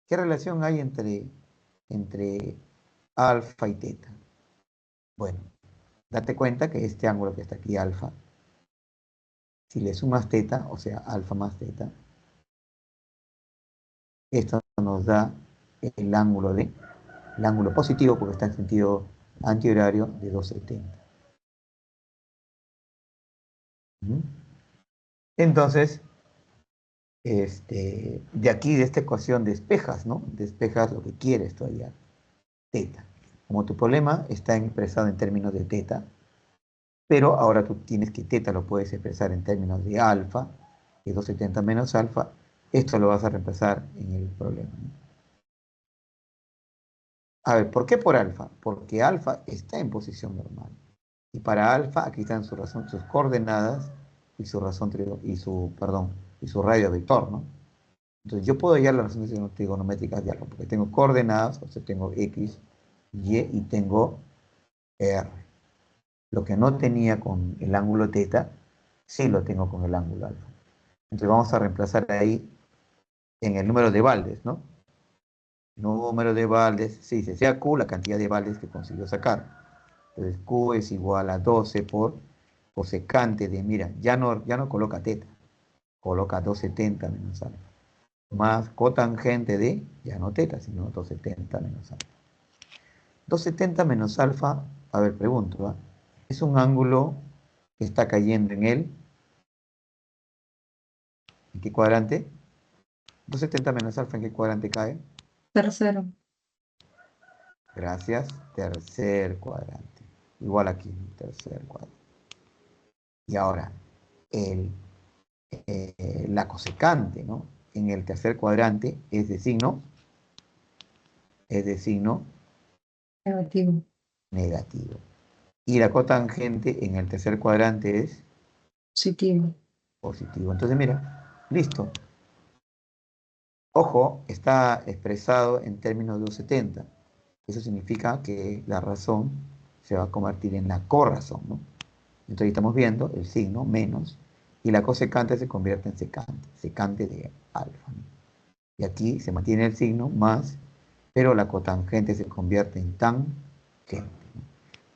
¿qué relación hay entre alfa y teta? Bueno, date cuenta que este ángulo que está aquí, alfa, si le sumas teta, o sea, alfa más teta, esto nos da el ángulo positivo, porque está en sentido antihorario, de 270. ¿Mm? Entonces, de aquí, de esta ecuación, despejas, ¿no? Despejas lo que quieres todavía, teta. Como tu problema está expresado en términos de teta, pero ahora tú tienes que teta lo puedes expresar en términos de alfa, que es 270 menos alfa, esto lo vas a reemplazar en el problema, ¿no? A ver, ¿por qué por alfa? Porque alfa está en posición normal. Y para alfa, aquí están su razón, sus coordenadas y su razón perdón, y su radio vector, ¿no? Entonces yo puedo hallar las razones trigonométricas de alfa, porque tengo coordenadas, o sea, tengo X, Y y tengo R. Lo que no tenía con el ángulo teta, sí lo tengo con el ángulo alfa. Entonces vamos a reemplazar ahí en el número de baldes, ¿no? Número de baldes, se dice, sea Q la cantidad de baldes que consiguió sacar. Entonces Q es igual a 12 por cosecante de, mira, ya no coloca teta, coloca 270 menos alfa. Más cotangente de, ya no teta, sino 270 menos alfa. 270 menos alfa, a ver, pregunto, ¿va? Es un ángulo que está cayendo ¿en qué cuadrante? 270 menos alfa, ¿en qué cuadrante cae? Tercero. Gracias, tercer cuadrante. Igual aquí, tercer cuadrante. Y ahora, el, la cosecante, ¿no? En el tercer cuadrante es de signo Negativo. negativo. Y la cotangente en el tercer cuadrante es Positivo. positivo. Entonces, mira, listo. Ojo, está expresado en términos de 270. Eso significa que la razón se va a convertir en la corrazón, ¿no? Entonces estamos viendo el signo menos y la cosecante se convierte en secante, secante de alfa, ¿no? Y aquí se mantiene el signo más, pero la cotangente se convierte en tangente, ¿no?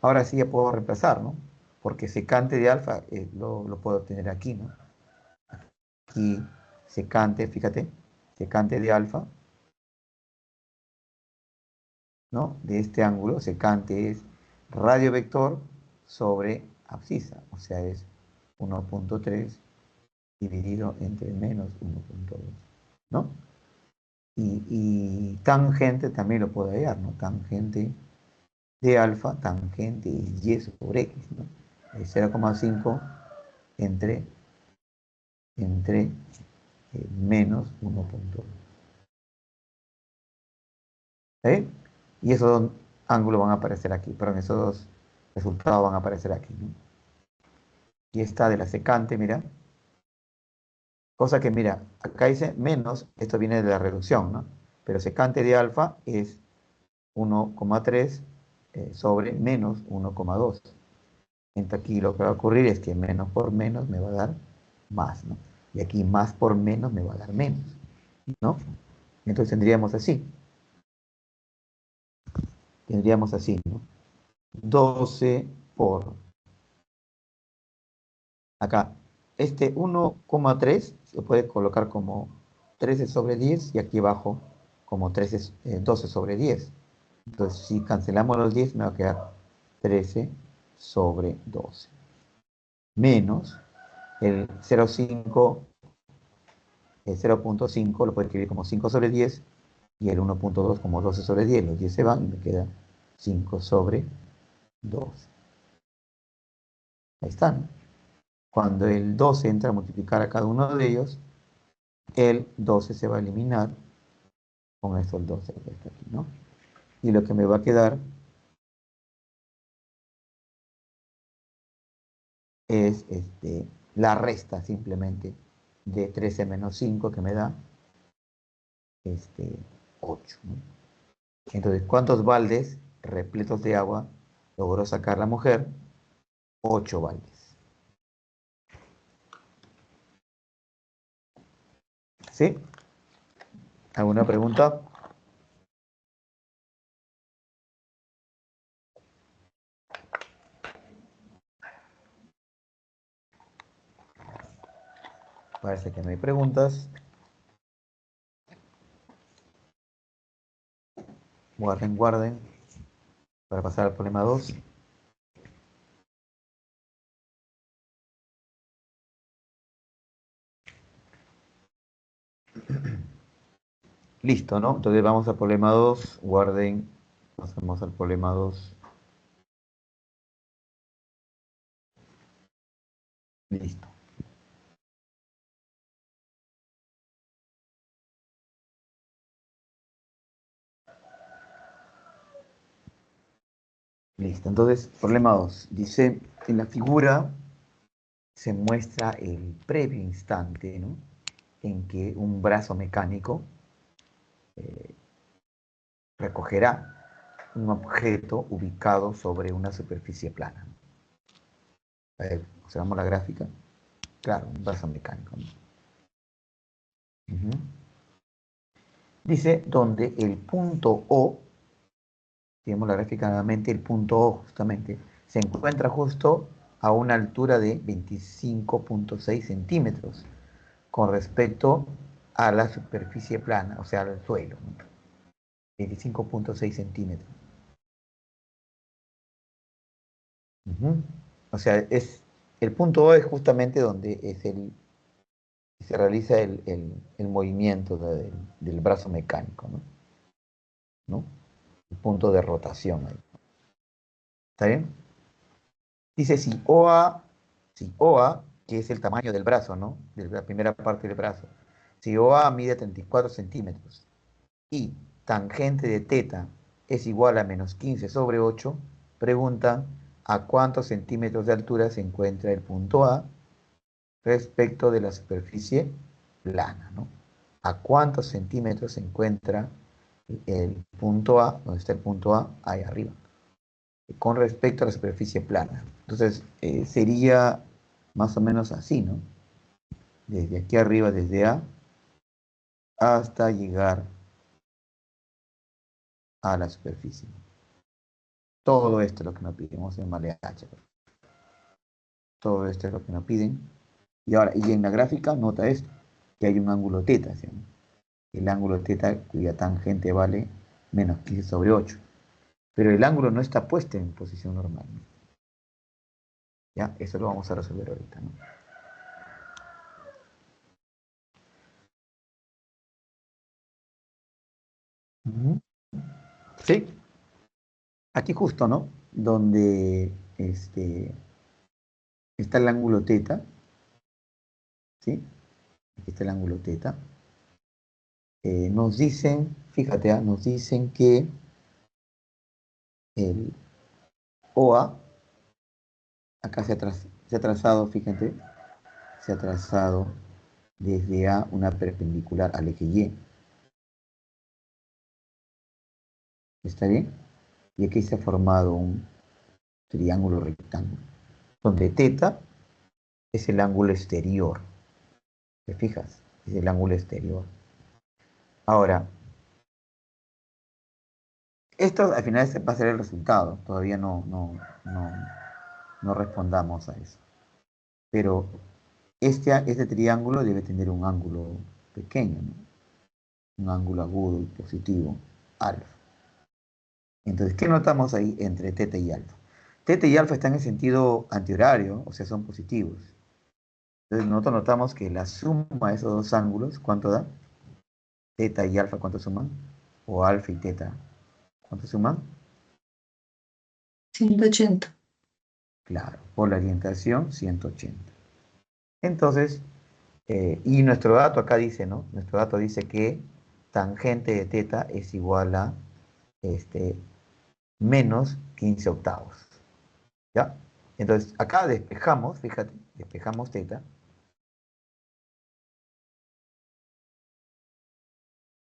Ahora sí ya puedo reemplazar, ¿no? Porque secante de alfa lo puedo tener aquí, ¿no? Aquí secante, fíjate, secante de alfa, ¿no? De este ángulo, secante es radio vector sobre abscisa, o sea, es 1.3 dividido entre menos 1.2, ¿no? Y tangente también lo puedo hallar, ¿no? Tangente de alfa, tangente es y sobre x, ¿no? Es 0,5 entre, entre menos 1.2. ¿Eh? Y esos dos ángulos van a aparecer aquí, perdón, esos dos resultados van a aparecer aquí, ¿no? Y esta de la secante, mira, cosa que mira, acá dice menos, esto viene de la reducción, ¿no? Pero secante de alfa es 1,3 sobre menos 1,2. Entonces aquí lo que va a ocurrir es que menos por menos me va a dar más, ¿no? Y aquí más por menos me va a dar menos, ¿no? Entonces tendríamos así, ¿no? 12 por, acá, este 1,3 se puede colocar como 13 sobre 10 y aquí abajo como 12 sobre 10. Entonces, si cancelamos los 10, me va a quedar 13 sobre 12. Menos el 0,5, el 0,5 lo puedo escribir como 5 sobre 10 y el 1,2 como 12 sobre 10. Los 10 se van y me queda 5 sobre 12. Ahí están. Cuando el 12 entra a multiplicar a cada uno de ellos, el 12 se va a eliminar con esto el 12 que está aquí, ¿no? Y lo que me va a quedar es la resta simplemente de 13 menos 5 que me da 8, ¿no? Entonces, ¿cuántos baldes repletos de agua logró sacar la mujer? 8 baldes. ¿Sí? ¿Alguna pregunta? Parece que no hay preguntas. Guarden, guarden. Para pasar al problema 2. Listo, ¿no? Entonces vamos al problema 2. Guarden. Pasamos al problema 2. Listo. Listo, entonces, problema 2. Dice, en la figura se muestra el previo instante, ¿no? En que un brazo mecánico recogerá un objeto ubicado sobre una superficie plana. A ver, observamos la gráfica. Claro, un brazo mecánico, ¿no? Dice, donde el punto O, si vemos la gráfica nuevamente, el punto O justamente se encuentra justo a una altura de 25.6 centímetros con respecto a la superficie plana, o sea, al suelo, ¿no? 25.6 centímetros. O sea, el punto O es justamente donde se realiza el movimiento del brazo mecánico, ¿no? ¿No? El punto de rotación ahí. ¿Está bien? Dice si OA, que es el tamaño del brazo, ¿no? De la primera parte del brazo. Si OA mide 34 centímetros y tangente de teta es igual a menos 15 sobre 8, preguntan a cuántos centímetros de altura se encuentra el punto A respecto de la superficie plana, ¿no? ¿A cuántos centímetros se encuentra el punto A, donde está el punto A, ahí arriba, con respecto a la superficie plana? Entonces, sería más o menos así, ¿no? Desde aquí arriba, desde A, hasta llegar a la superficie. Todo esto es lo que nos piden, vamos a llamarle H. Todo esto es lo que nos piden. Y ahora, y en la gráfica, nota esto, que hay un ángulo teta, ¿sí? El ángulo teta cuya tangente vale menos 15 sobre 8. Pero el ángulo no está puesto en posición normal, ¿no? ¿Ya? Eso lo vamos a resolver ahorita, ¿no? Sí, aquí justo, ¿no? Donde está el ángulo teta, ¿sí? Aquí está el ángulo teta. Nos dicen, fíjate, nos dicen que el OA, acá se ha trazado, fíjate, se ha trazado desde A una perpendicular al eje Y. ¿Está bien? Y aquí se ha formado un triángulo rectángulo, donde teta es el ángulo exterior. ¿Te fijas? Es el ángulo exterior. Ahora, esto al final va a ser el resultado. Todavía no respondamos a eso. Pero este triángulo debe tener un ángulo pequeño, ¿no? Un ángulo agudo y positivo, alfa. Entonces, ¿qué notamos ahí entre teta y alfa? Teta y alfa están en sentido antihorario, o sea, son positivos. Entonces, nosotros notamos que la suma de esos dos ángulos, ¿cuánto da? Teta y alfa, ¿cuánto suman? O alfa y teta, ¿cuánto suman? 180. Claro, por la orientación 180. Entonces, y nuestro dato acá dice, ¿no? Nuestro dato dice que tangente de teta es igual a este, menos 15 octavos. ¿Ya? Entonces, acá despejamos, fíjate, despejamos teta.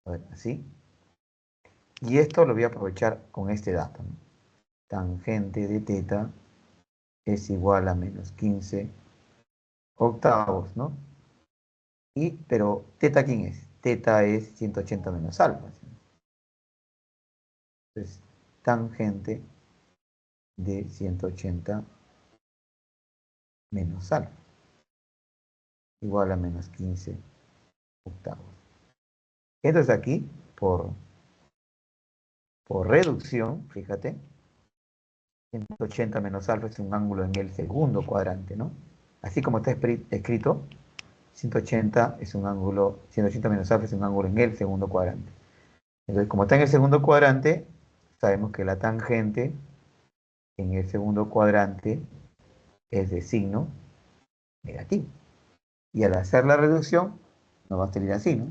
A ver, así. Y esto lo voy a aprovechar con este dato, ¿no? Tangente de teta es igual a menos 15 octavos, ¿no? Pero teta, ¿quién es? Teta es 180 menos alfa, ¿sí? Entonces, tangente de 180 menos alfa igual a menos 15 octavos. Entonces aquí, por reducción, fíjate, 180 menos alfa es un ángulo en el segundo cuadrante, ¿no? Así como está escrito, 180 es un ángulo, 180 menos alfa es un ángulo en el segundo cuadrante. Entonces, como está en el segundo cuadrante, sabemos que la tangente en el segundo cuadrante es de signo negativo. Y al hacer la reducción, nos va a salir así, ¿no?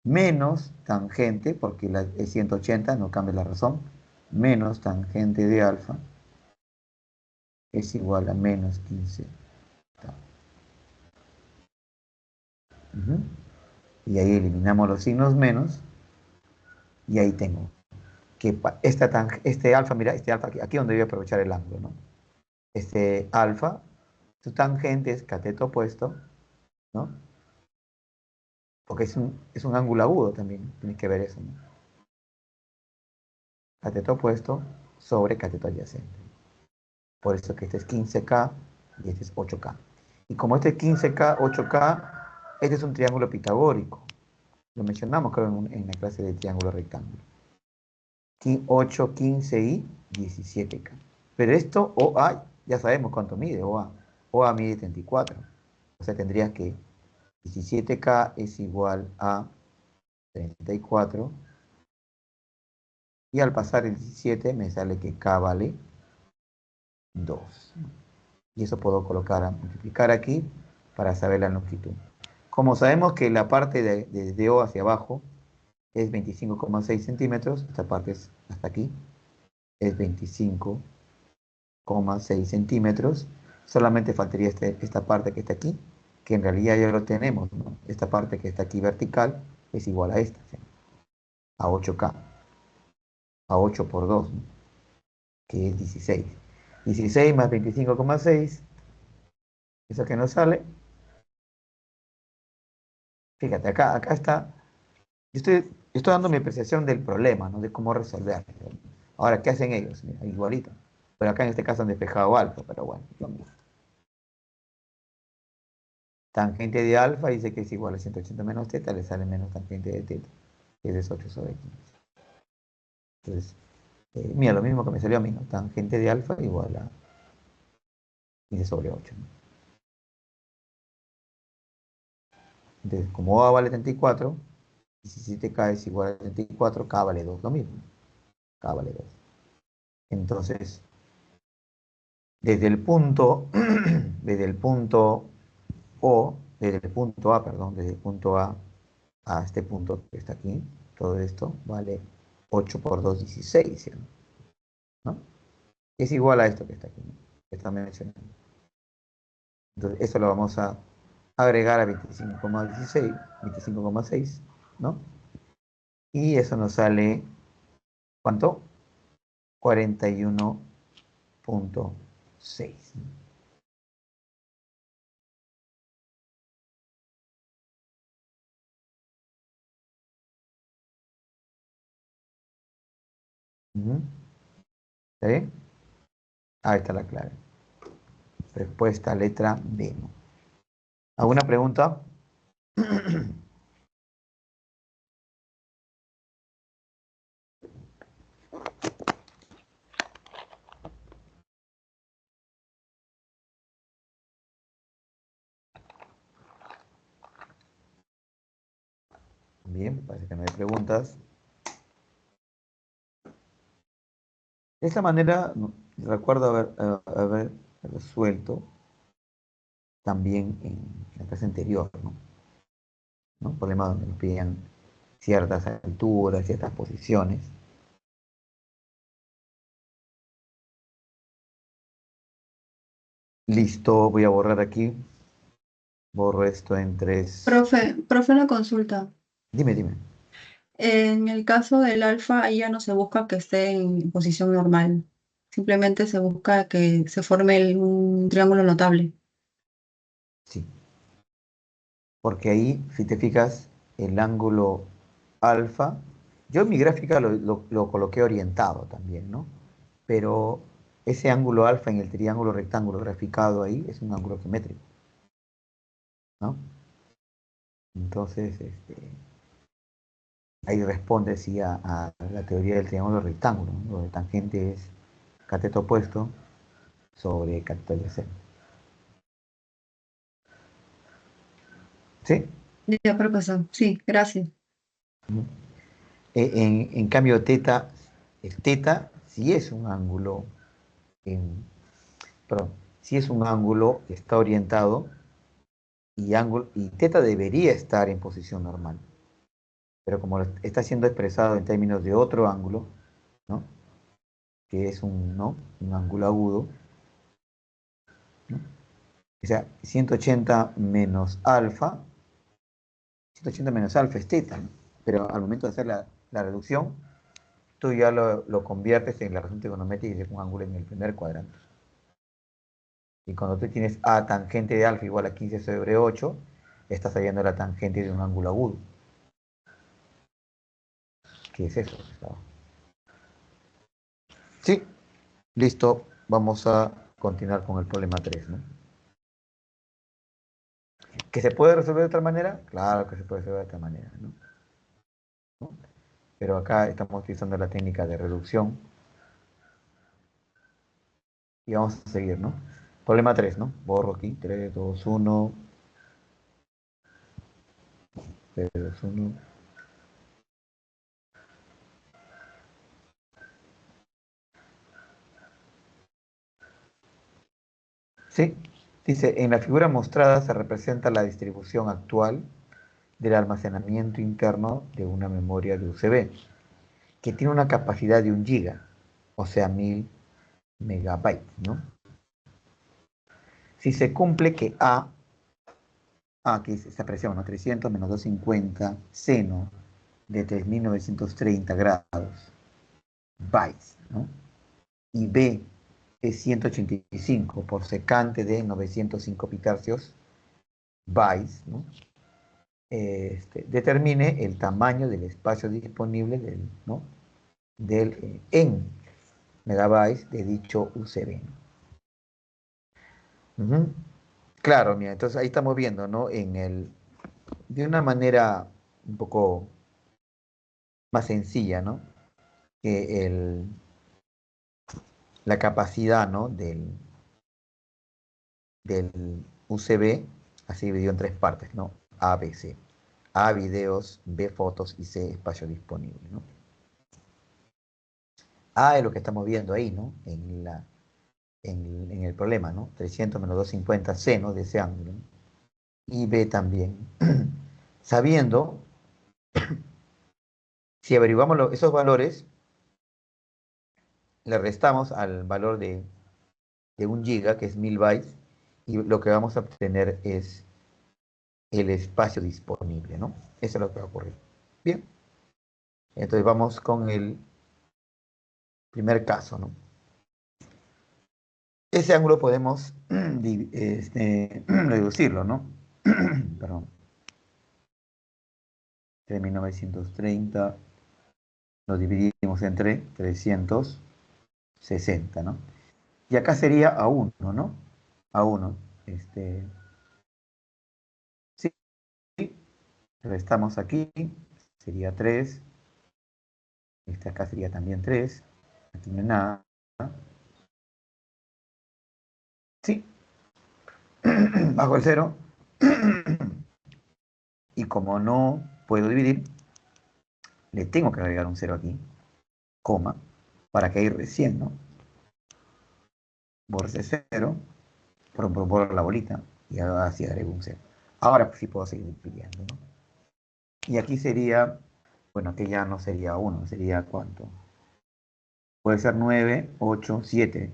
Menos tangente, porque es 180, no cambia la razón, menos tangente de alfa es igual a menos 15 tau. Ujú. Y ahí eliminamos los signos menos, y ahí tengo que este alfa, mira, este alfa aquí donde voy a aprovechar el ángulo, ¿no? Este alfa, su tangente es cateto opuesto, ¿no? Porque es un ángulo agudo también, tienes que ver eso, ¿no? Cateto opuesto sobre cateto adyacente. Por eso que este es 15K y este es 8K. Y como este es 15K, 8K, este es un triángulo pitagórico. Lo mencionamos, creo, en la clase de triángulo rectángulo. 8, 15 y 17K. Pero esto, OA, ya sabemos cuánto mide, OA. OA mide 34. O sea, tendrías que 17K es igual a 34. Y al pasar el 17 me sale que K vale 2. Y eso puedo multiplicar aquí para saber la longitud. Como sabemos que la parte desde O hacia abajo es 25,6 centímetros, esta parte es hasta aquí, es 25,6 centímetros, solamente faltaría esta parte que está aquí, que en realidad ya lo tenemos, ¿no? Esta parte que está aquí vertical es igual a esta, ¿sí? A 8K, a 8 por 2, ¿no? Que es 16. 16 más 25,6, eso que nos sale, fíjate, acá está. Yo estoy dando mi apreciación del problema, ¿no? De cómo resolverlo. Ahora, ¿qué hacen ellos? Mira, igualito. Pero acá en este caso han despejado alfa, pero bueno, lo mismo. Tangente de alfa dice que es igual a 180 menos teta, le sale menos tangente de teta, que es 8 sobre 15. Entonces, mira, lo mismo que me salió a mí, ¿no? Tangente de alfa igual a 15 sobre 8, ¿no? Entonces, como A vale 34, 17K es igual a 34, K vale 2, lo mismo. K vale 2. Entonces, desde el punto, desde el punto desde el punto A, perdón, desde el punto a este punto que está aquí, todo esto vale 8 por 2, 16, ¿sí? ¿No? Es igual a esto que está aquí, ¿no? Que está mencionando. Entonces, esto lo vamos a agregar a 25,16, 25,6, ¿no? Y eso nos sale, ¿cuánto? 41,6. ¿Mm? ¿Está bien? Ahí está la clave. Respuesta letra B, ¿no? ¿Alguna pregunta? Bien, parece que no hay preguntas. De esta manera, recuerdo haber resuelto también en la clase anterior, ¿no? ¿No? Problemas donde nos pedían ciertas alturas, ciertas posiciones. Listo, voy a borrar aquí. Borro esto en tres. Profe, una consulta. Dime, dime. En el caso del alfa, ahí ya no se busca que esté en posición normal. Simplemente se busca que se forme un triángulo notable. Sí, porque ahí, si te fijas, el ángulo alfa, yo en mi gráfica lo coloqué orientado también, ¿no? Pero ese ángulo alfa en el triángulo rectángulo graficado ahí es un ángulo geométrico, ¿no? Entonces, ahí responde sí a la teoría del triángulo rectángulo, ¿no? Donde tangente es cateto opuesto sobre cateto adyacente. ¿Sí? Ya, profesor. Sí, gracias. En cambio, teta, el teta sí es un ángulo, perdón, sí es un ángulo que está orientado y teta debería estar en posición normal. Pero como está siendo expresado en términos de otro ángulo, ¿no? que es un, ¿no? Un ángulo agudo, ¿no? O sea, 180 menos alfa, 180 menos alfa es teta, ¿no? Pero al momento de hacer la reducción, tú ya lo conviertes en la razón trigonométrica y es un ángulo en el primer cuadrante. Y cuando tú tienes A tangente de alfa igual a 15 sobre 8, estás hallando la tangente de un ángulo agudo. ¿Qué es eso? Sí, listo. Vamos a continuar con el problema 3, ¿no? ¿Que se puede resolver de otra manera? Claro que se puede resolver de otra manera, ¿no? Pero acá estamos utilizando la técnica de reducción y vamos a seguir, ¿no? Problema 3, ¿no? Borro aquí, 3, 2, 1, 3, 2, 1. Sí, dice, en la figura mostrada se representa la distribución actual del almacenamiento interno de una memoria de USB, que tiene una capacidad de 1 GB, o sea, 1000 MB, ¿no? Si se cumple que aquí es esta presión, ¿no? 300 menos 250 seno de 3930 grados, bytes, ¿no? Y B es 185 por secante de 905 pitarcios, bytes, ¿no? Determine el tamaño del espacio disponible ¿no? en megabytes de dicho UCB. Uh-huh. Claro, mira, entonces ahí estamos viendo, ¿no? De una manera un poco más sencilla, ¿no? Que la capacidad, ¿no? Del UCB, así dividido en 3 partes, ¿no? A, B, C. A, videos, B, fotos y C, espacio disponible, ¿no? A es lo que estamos viendo ahí, ¿no? En el problema, ¿no? 300 menos 250 seno de ese ángulo, ¿no? Y B también. Sabiendo, si averiguamos esos valores, le restamos al valor de 1 GB, que es 1000 bytes, y lo que vamos a obtener es el espacio disponible, ¿no? Eso es lo que va a ocurrir. Bien, entonces vamos con el primer caso, ¿no? Ese ángulo podemos reducirlo, ¿no? Perdón. De 1930 lo dividimos entre 360, ¿no? Y acá sería a 1, ¿no? A 1. Sí, restamos aquí, sería 3. Acá sería también 3. Aquí no hay nada. Sí, bajo el 0. Y como no puedo dividir, le tengo que agregar un 0 aquí, coma, para que ahí recién, ¿no? Borre ese 0, borro la bolita y así agrego un 0. Ahora sí puedo seguir dividiendo, ¿no? Y aquí sería, bueno, que ya no sería 1, sería ¿cuánto? Puede ser 9, 8, 7.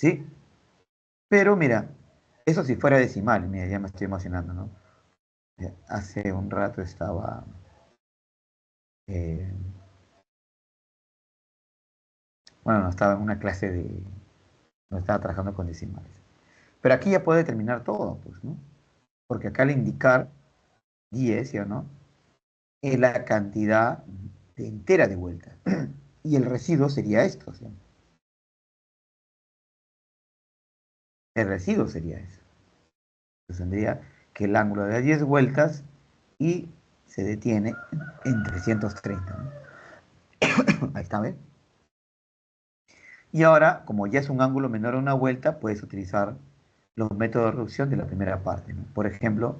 ¿Sí? Pero mira, eso si fuera decimal, mira, ya me estoy emocionando, ¿no? Hace un rato estaba eh, bueno, no estaba en una clase no estaba trabajando con decimales. Pero aquí ya puede determinar todo, pues, ¿no? Porque acá al indicar 10, ¿sí o no? Es la cantidad entera de vueltas. Y el residuo sería esto, ¿sí? El residuo sería eso. Entonces tendría que el ángulo de 10 vueltas y se detiene en 330, ¿no? Ahí está, ¿ves? Y ahora, como ya es un ángulo menor a una vuelta, puedes utilizar los métodos de reducción de la primera parte, ¿no? Por ejemplo,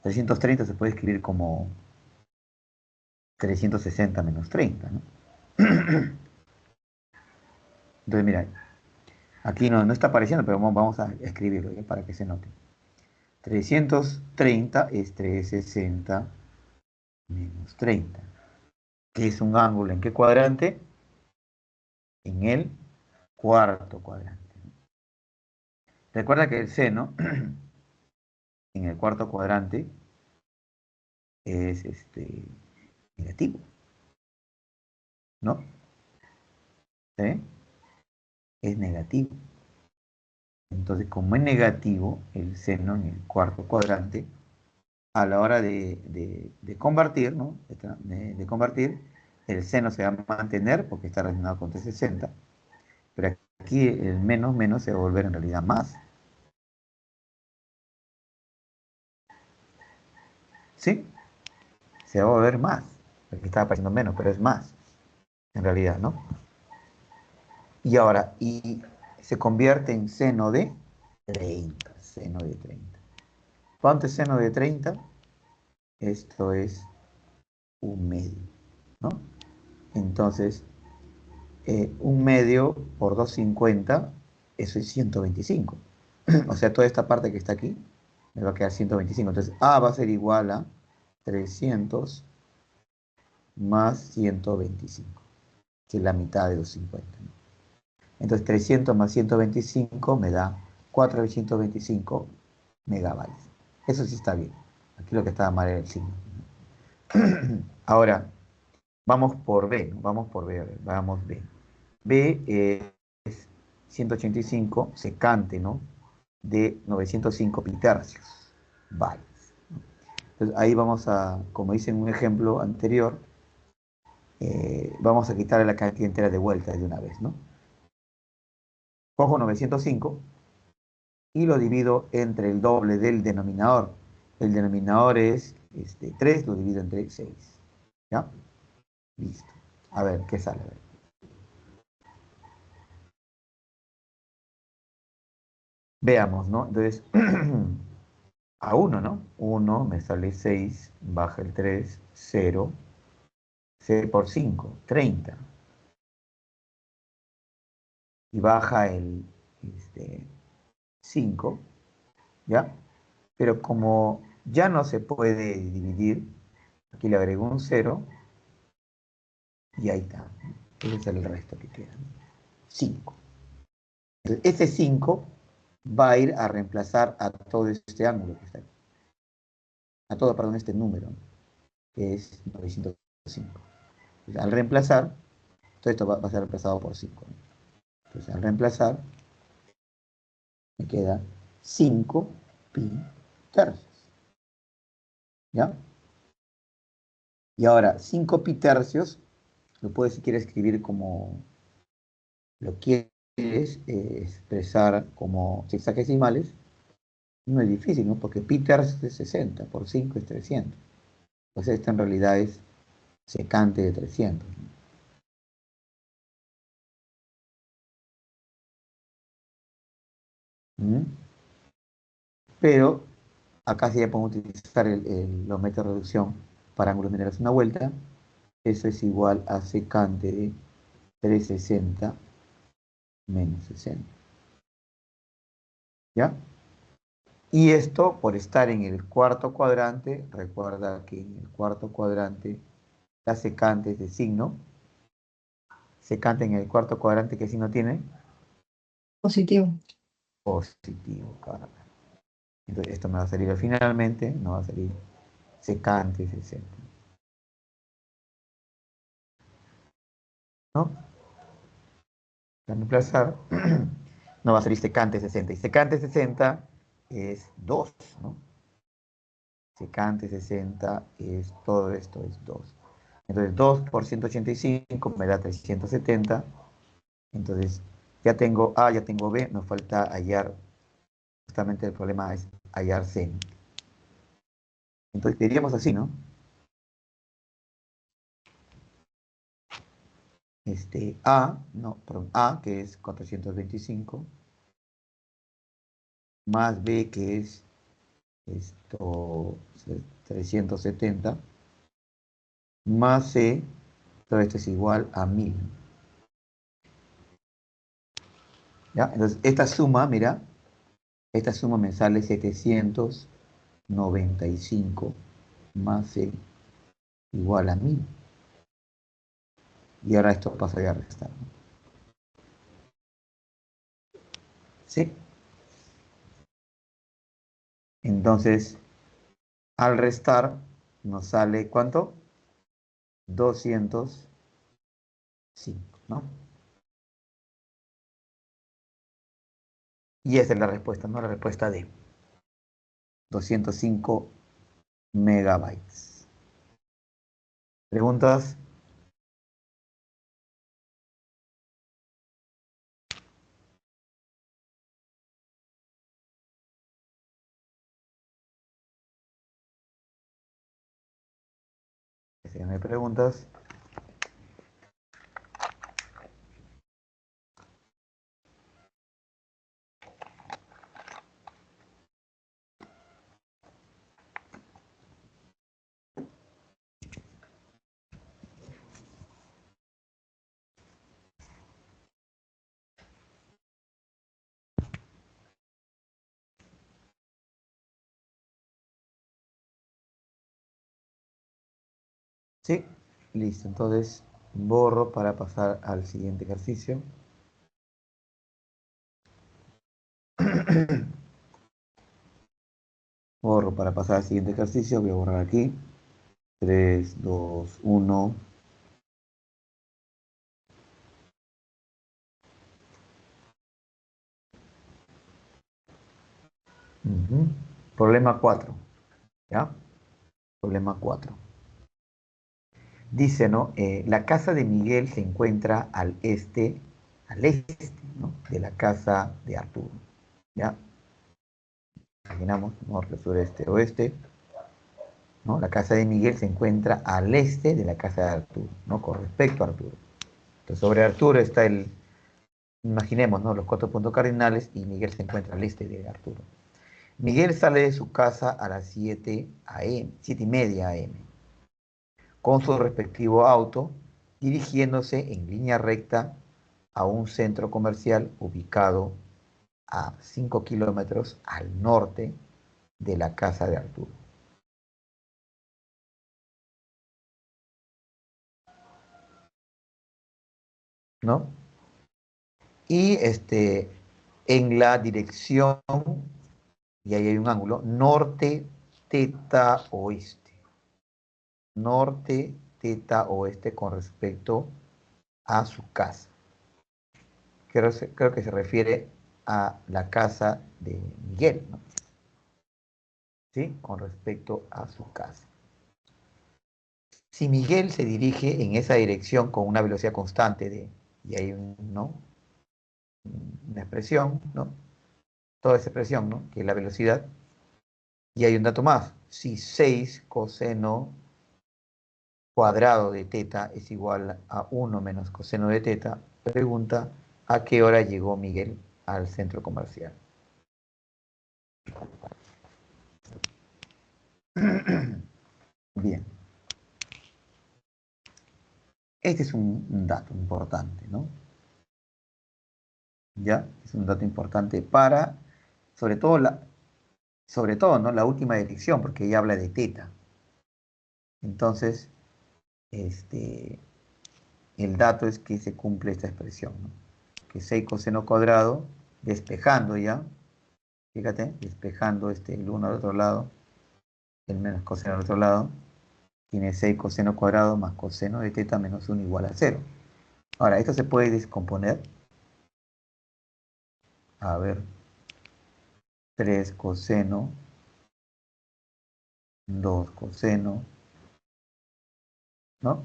330 se puede escribir como 360 menos 30, ¿no? Entonces, mira, aquí no está apareciendo, pero vamos a escribirlo ¿ya? Para que se note. 330 es 360 menos 30. que es un ángulo, ¿en qué cuadrante? En el cuarto cuadrante. Recuerda que el seno en el cuarto cuadrante es negativo, ¿no? ¿Sí? Es negativo. Entonces, como es negativo el seno en el cuarto cuadrante, a la hora de convertir, ¿no? De convertir, el seno se va a mantener porque está relacionado con 360, pero aquí el menos menos se va a volver en realidad más. ¿Sí? Se va a volver más. Aquí estaba apareciendo menos, pero es más, en realidad, ¿no? Y ahora, y se convierte en seno de 30. Seno de 30. ¿Cuánto es seno de 30? Esto es un medio, ¿no? Entonces, un medio por 250, eso es 125. O sea, toda esta parte que está aquí me va a quedar 125. Entonces, A va a ser igual a 300 más 125, que es la mitad de 250, ¿no? Entonces, 300 más 125 me da 425 megabytes. Eso sí está bien. Aquí lo que estaba mal era el signo. Ahora, vamos por B, ¿no? Vamos por B, a ver, vamos B. B es 185 secante, ¿no? De 905 pitercios, bytes. Entonces ahí vamos a, como hice en un ejemplo anterior, vamos a quitarle la cantidad entera de vueltas de una vez, ¿no? Cojo 905 y lo divido entre el doble del denominador. El denominador es 3, lo divido entre 6. ¿Ya? Listo. A ver, ¿qué sale? A ver. Veamos, ¿no? Entonces, a 1, ¿no? 1 me sale 6, baja el 3, 0, C por 5, 30. Y baja el 5, ¿ya? Pero como ya no se puede dividir, aquí le agrego un 0 y ahí está. Ese es el resto que queda. 5. Entonces, ese 5 va a ir a reemplazar a todo este ángulo que está aquí. A todo, perdón, este número, que es 905. Entonces, al reemplazar, todo esto va a ser reemplazado por 5, ¿no? Entonces, al reemplazar, me queda 5 pi tercios. ¿Ya? Y ahora, 5 pi tercios, lo puedes, si quieres, escribir como lo quieres expresar como sexagesimales. No es difícil, ¿no? Porque pi tercios es 60, por 5 es 300. Pues esto en realidad es secante de 300. ¿Mm? Pero acá sí ya podemos utilizar los métodos de reducción para ángulos menores a una vuelta. Eso es igual a secante de 360 menos 60. ¿Ya? Y esto por estar en el cuarto cuadrante, recuerda que en el cuarto cuadrante la secante es de signo. Secante en el cuarto cuadrante, ¿qué signo tiene? Positivo. Positivo, claro. Entonces esto me va a salir finalmente, no va a salir secante 60. ¿No? Reemplazar, no va a salir secante 60. Y secante 60 es 2, ¿no? Secante 60 es todo esto, es 2. Entonces 2 por 185 me da 370. Entonces ya tengo B, nos falta hallar, justamente el problema es hallar C. Entonces diríamos así, ¿no? No, perdón, A, que es 425, más B, que es esto, 370, más C, todo esto es igual a 1000. ¿Ya? Entonces, esta suma, mira, esta suma me sale 795 más C igual a 1000. Y ahora esto pasaría a restar, ¿no? ¿Sí? Entonces, al restar, nos sale, ¿cuánto? 205, ¿no? Y esa es la respuesta, ¿no? La respuesta de 205 megabytes. ¿Preguntas? Si no hay preguntas. Sí, listo. Entonces, borro para pasar al siguiente ejercicio. Borro para pasar al siguiente ejercicio. Voy a borrar aquí. 3, 2, 1. Ujú. Problema 4. ¿Ya? Problema 4. Dice, ¿no? La casa de Miguel se encuentra al este, ¿no? De la casa de Arturo. ¿Ya? Imaginamos, norte, sureste, oeste, ¿no? La casa de Miguel se encuentra al este de la casa de Arturo, ¿no? Con respecto a Arturo. Entonces, sobre Arturo está imaginemos, ¿no? Los 4 puntos cardinales y Miguel se encuentra al este de Arturo. Miguel sale de su casa a las 7 a.m., 7:30 a.m., con su respectivo auto, dirigiéndose en línea recta a un centro comercial ubicado a 5 kilómetros al norte de la casa de Arturo. ¿No? Y en la dirección, y ahí hay un ángulo, norte, teta, oeste. Norte, teta, oeste con respecto a su casa. Creo que se refiere a la casa de Miguel, ¿no? ¿Sí? Con respecto a su casa. Si Miguel se dirige en esa dirección con una velocidad constante y hay ¿no? Una expresión, ¿no? Toda esa expresión, ¿no? Que es la velocidad. Y hay un dato más. Si 6 coseno cuadrado de teta es igual a 1 menos coseno de teta, pregunta a qué hora llegó Miguel al centro comercial. Bien, este es un dato importante, ¿no? ¿Ya? Es un dato importante para, sobre todo, ¿no? La última dirección, porque ella habla de teta. Entonces, este, el dato es que se cumple esta expresión, ¿no? Que 6 coseno cuadrado, despejando ya, fíjate, despejando el 1 al otro lado, el menos coseno al otro lado, tiene 6 coseno cuadrado más coseno de teta menos 1 igual a 0. Ahora, esto se puede descomponer. A ver, 3 coseno, 2 coseno, ¿no?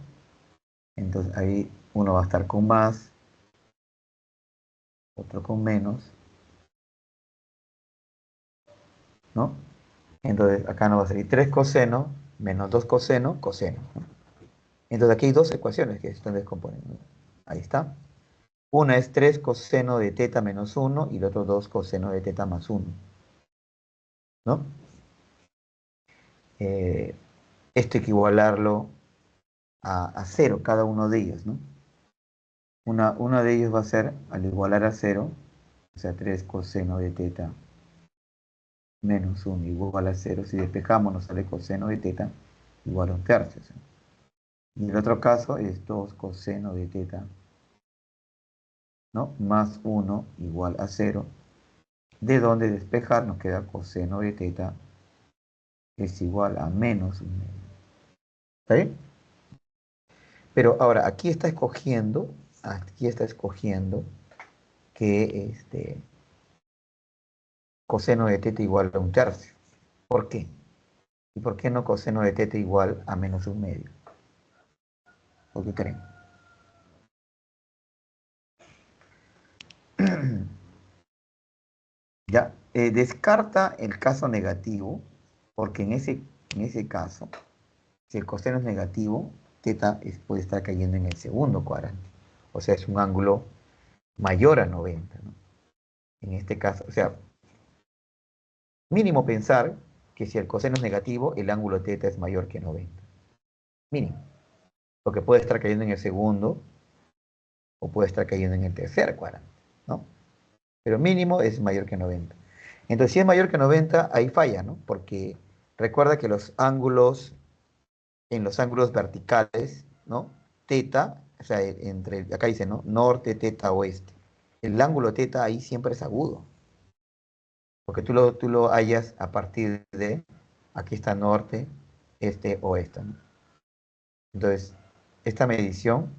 Entonces ahí uno va a estar con más, otro con menos, ¿no? Entonces acá nos va a salir 3 coseno menos 2 coseno, coseno, ¿no? Entonces aquí hay dos ecuaciones que se están descomponiendo. Ahí está. Una es 3 coseno de teta menos 1 y el otro 2 coseno de teta más 1, ¿no? Eh, Esto hay que igualarlo a 0, cada uno de ellos, ¿no? Uno de ellos va a ser, al igualar a 0, o sea, 3 coseno de teta menos 1 igual a 0. Si despejamos nos sale coseno de teta igual a 1/3. ¿Sí? Y el otro caso es 2 coseno de teta, ¿no? Más 1 igual a 0. De donde despejar nos queda coseno de teta es igual a menos 1 medio. ¿Está bien? Pero ahora, aquí está escogiendo que coseno de teta igual a 1/3. ¿Por qué? ¿Y por qué no coseno de teta igual a menos 1 medio? ¿Por qué creen? Ya, descarta el caso negativo, porque en ese caso, si el coseno es negativo, teta puede estar cayendo en el segundo cuadrante. O sea, es un ángulo mayor a 90, ¿no? En este caso, o sea, mínimo pensar que si el coseno es negativo, el ángulo teta es mayor que 90. Mínimo. Porque puede estar cayendo en el segundo o puede estar cayendo en el tercer cuadrante, ¿no? Pero mínimo es mayor que 90. Entonces, si es mayor que 90, ahí falla, ¿no? Porque recuerda que en los ángulos verticales, ¿no? Teta, o sea, acá dice, ¿no? Norte, teta, oeste. El ángulo teta ahí siempre es agudo, porque tú lo hallas a partir de, aquí está norte, este, oeste, ¿no? Entonces, esta medición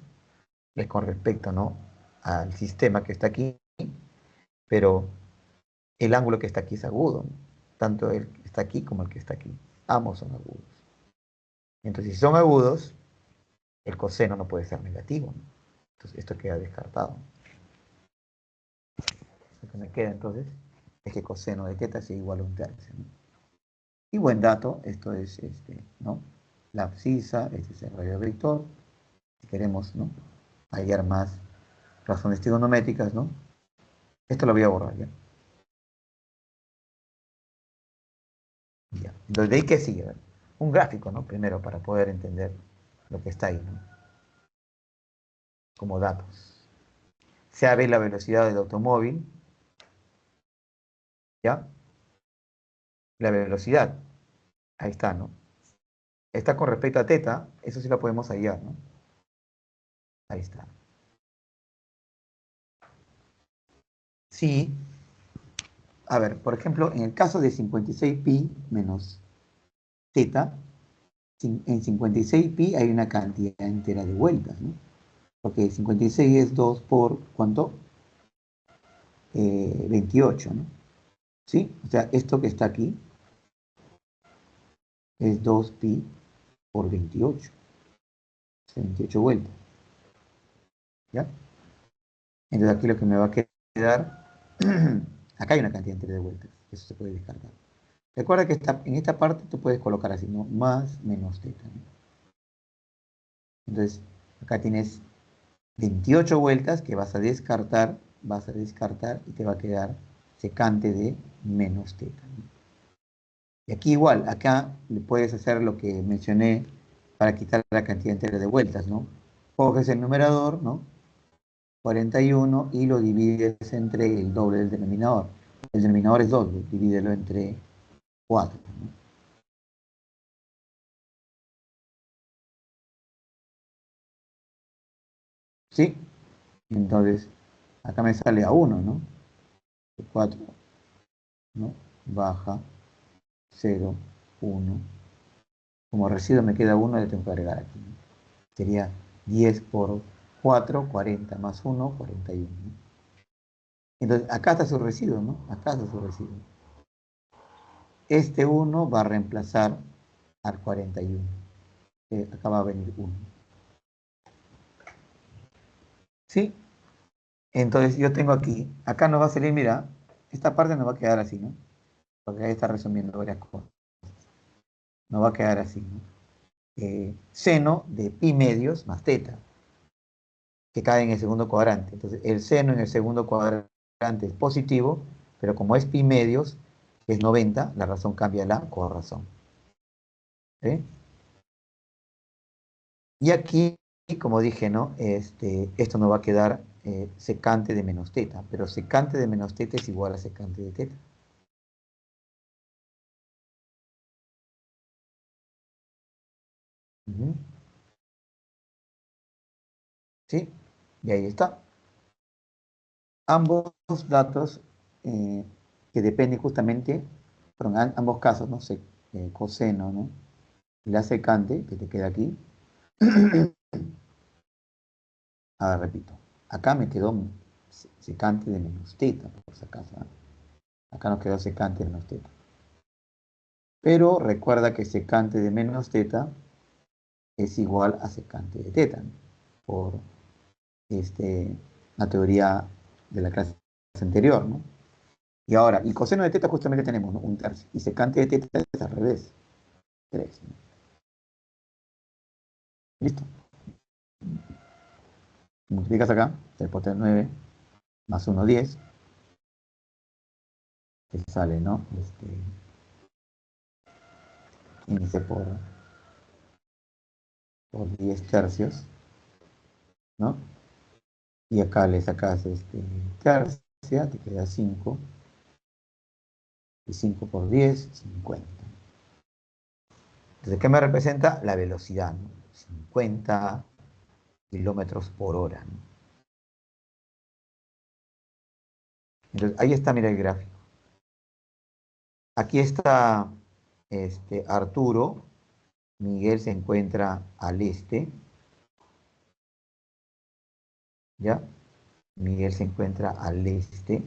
es con respecto, ¿no? Al sistema que está aquí, pero el ángulo que está aquí es agudo, ¿no? Tanto el que está aquí como el que está aquí. Ambos son agudos. Entonces, si son agudos, el coseno no puede ser negativo, ¿no? Entonces, esto queda descartado. Lo que me queda entonces es que coseno de teta sea igual a 1/3, ¿no? Y buen dato, esto es, ¿no? La abscisa, este es el radio vector. Si queremos, ¿no? Hallar más razones trigonométricas, ¿no? Esto lo voy a borrar, ¿ya? Ya. Entonces, ¿de ahí qué sigue? Un gráfico, ¿no? Primero, para poder entender lo que está ahí, ¿no? Como datos. Se la velocidad del automóvil, ¿ya? La velocidad, ahí está, ¿no? Está con respecto a teta, eso sí lo podemos hallar, ¿no? Ahí está. Sí, a ver, por ejemplo, en el caso de 56pi menos teta, en 56pi hay una cantidad entera de vueltas, ¿no? Porque 56 es 2 por, ¿cuánto? 28, ¿no? ¿Sí? O sea, esto que está aquí es 2pi por 28, o sea, 28 vueltas, ¿ya? Entonces aquí lo que me va a quedar, acá hay una cantidad entera de vueltas, eso se puede descartar. Recuerda que en esta parte tú puedes colocar así, ¿no? Más menos teta, ¿no? Entonces, acá tienes 28 vueltas que vas a descartar y te va a quedar secante de menos teta, ¿no? Y aquí igual, acá le puedes hacer lo que mencioné para quitar la cantidad entera de vueltas, ¿no? Coges el numerador, ¿no? 41 y lo divides entre el doble del denominador. El denominador es doble, divídelo entre 4, ¿no? ¿Sí? Entonces, acá me sale a 1, ¿no? 4, ¿no? Baja 0, 1. Como residuo me queda 1, le tengo que agregar aquí, ¿no? Sería 10 por 4, 40 más 1, 41, ¿no? Entonces, acá está su residuo, ¿no? Acá está su residuo. Este 1 va a reemplazar al 41. Acá va a venir 1. ¿Sí? Entonces, yo tengo aquí, acá nos va a salir, mira, esta parte nos va a quedar así, ¿no? Porque ahí está resumiendo varias cosas. Nos va a quedar así, ¿no? Seno de pi medios más teta, que cae en el segundo cuadrante. Entonces, el seno en el segundo cuadrante es positivo, pero como es pi medios, que es 90, la razón cambia a la corrazón. ¿Sí? Y aquí, como dije, ¿no? Esto nos va a quedar secante de menos teta, pero secante de menos teta es igual a secante de teta. Ujú. ¿sí? Y ahí está. Ambos datos que dependen justamente, pero en ambos casos, ¿no? Coseno, ¿no? Y la secante, que te queda aquí. Ahora repito, acá me quedó secante de menos teta, por si acaso, ¿eh? Acá nos quedó secante de menos teta. Pero recuerda que secante de menos teta es igual a secante de teta, ¿no? Por la teoría de la clase anterior, ¿no? Y ahora, y coseno de teta justamente tenemos, ¿no? Un tercio. Y secante de teta es al revés, 3, ¿no? ¿Listo? Multiplicas acá, 3 por 3, 9, más 1, 10, que sale, ¿no? 15 por 10 tercios, ¿no? Y acá le sacas tercia, te queda 5, y 5 por 10, 50. Entonces, ¿qué me representa? La velocidad, ¿no? 50 kilómetros por hora, ¿no? Entonces, ahí está, mira el gráfico. Aquí está Arturo, Miguel se encuentra al este, ¿ya? Miguel se encuentra al este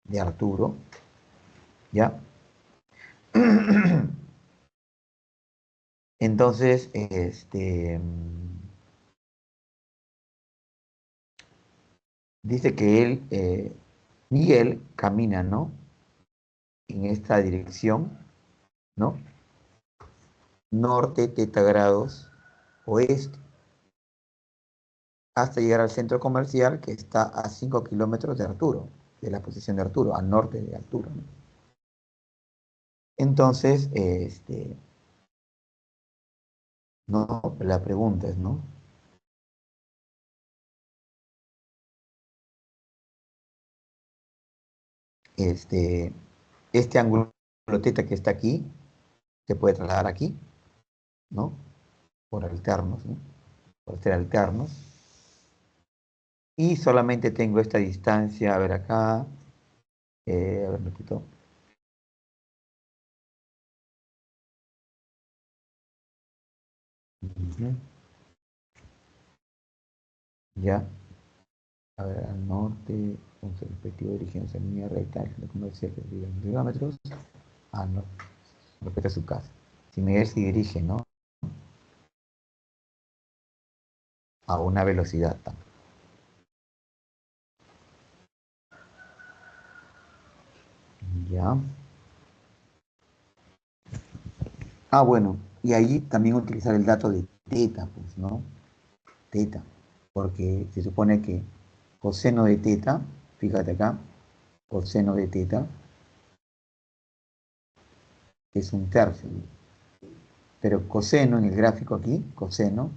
de Arturo, ¿ya? Entonces, dice que Miguel camina, ¿no? En esta dirección, ¿no? Norte, teta grados, oeste, hasta llegar al centro comercial que está a 5 kilómetros de Arturo, de la posición de Arturo, al norte de Arturo, ¿no? Entonces, no, la pregunta es, ¿no? Este, este ángulo teta que está aquí, se puede trasladar aquí, ¿no? Por alternos, ¿no? Por ser alternos. Y solamente tengo esta distancia, a ver acá, a ver, repito. Ujú. Ya, a ver, al norte, con su respectivo origen, esa línea recta, el centro comercial que diga en kilómetros, al norte, respecto a su casa. Si Miguel se dirige, ¿no? A una velocidad tan. Ya. Ah, bueno, y ahí también utilizar el dato de teta, pues, ¿no? Teta, porque se supone que coseno de teta, fíjate acá, coseno de teta es un tercio, ¿no? Pero coseno en el gráfico aquí, coseno,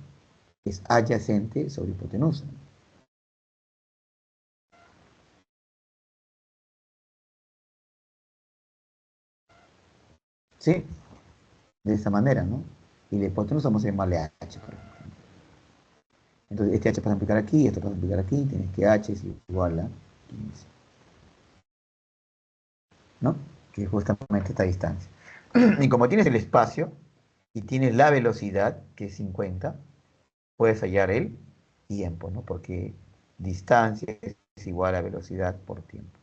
es adyacente sobre hipotenusa. ¿Sí? De esa manera, ¿no? Y la hipotenusa vamos a llamarle h, por ejemplo. Entonces, este h pasa a aplicar aquí, esto pasa a aplicar aquí, tienes que h es igual a 15, ¿no? Que es justamente esta distancia. Y como tienes el espacio y tienes la velocidad, que es 50, puedes hallar el tiempo, ¿no? Porque distancia es igual a velocidad por tiempo.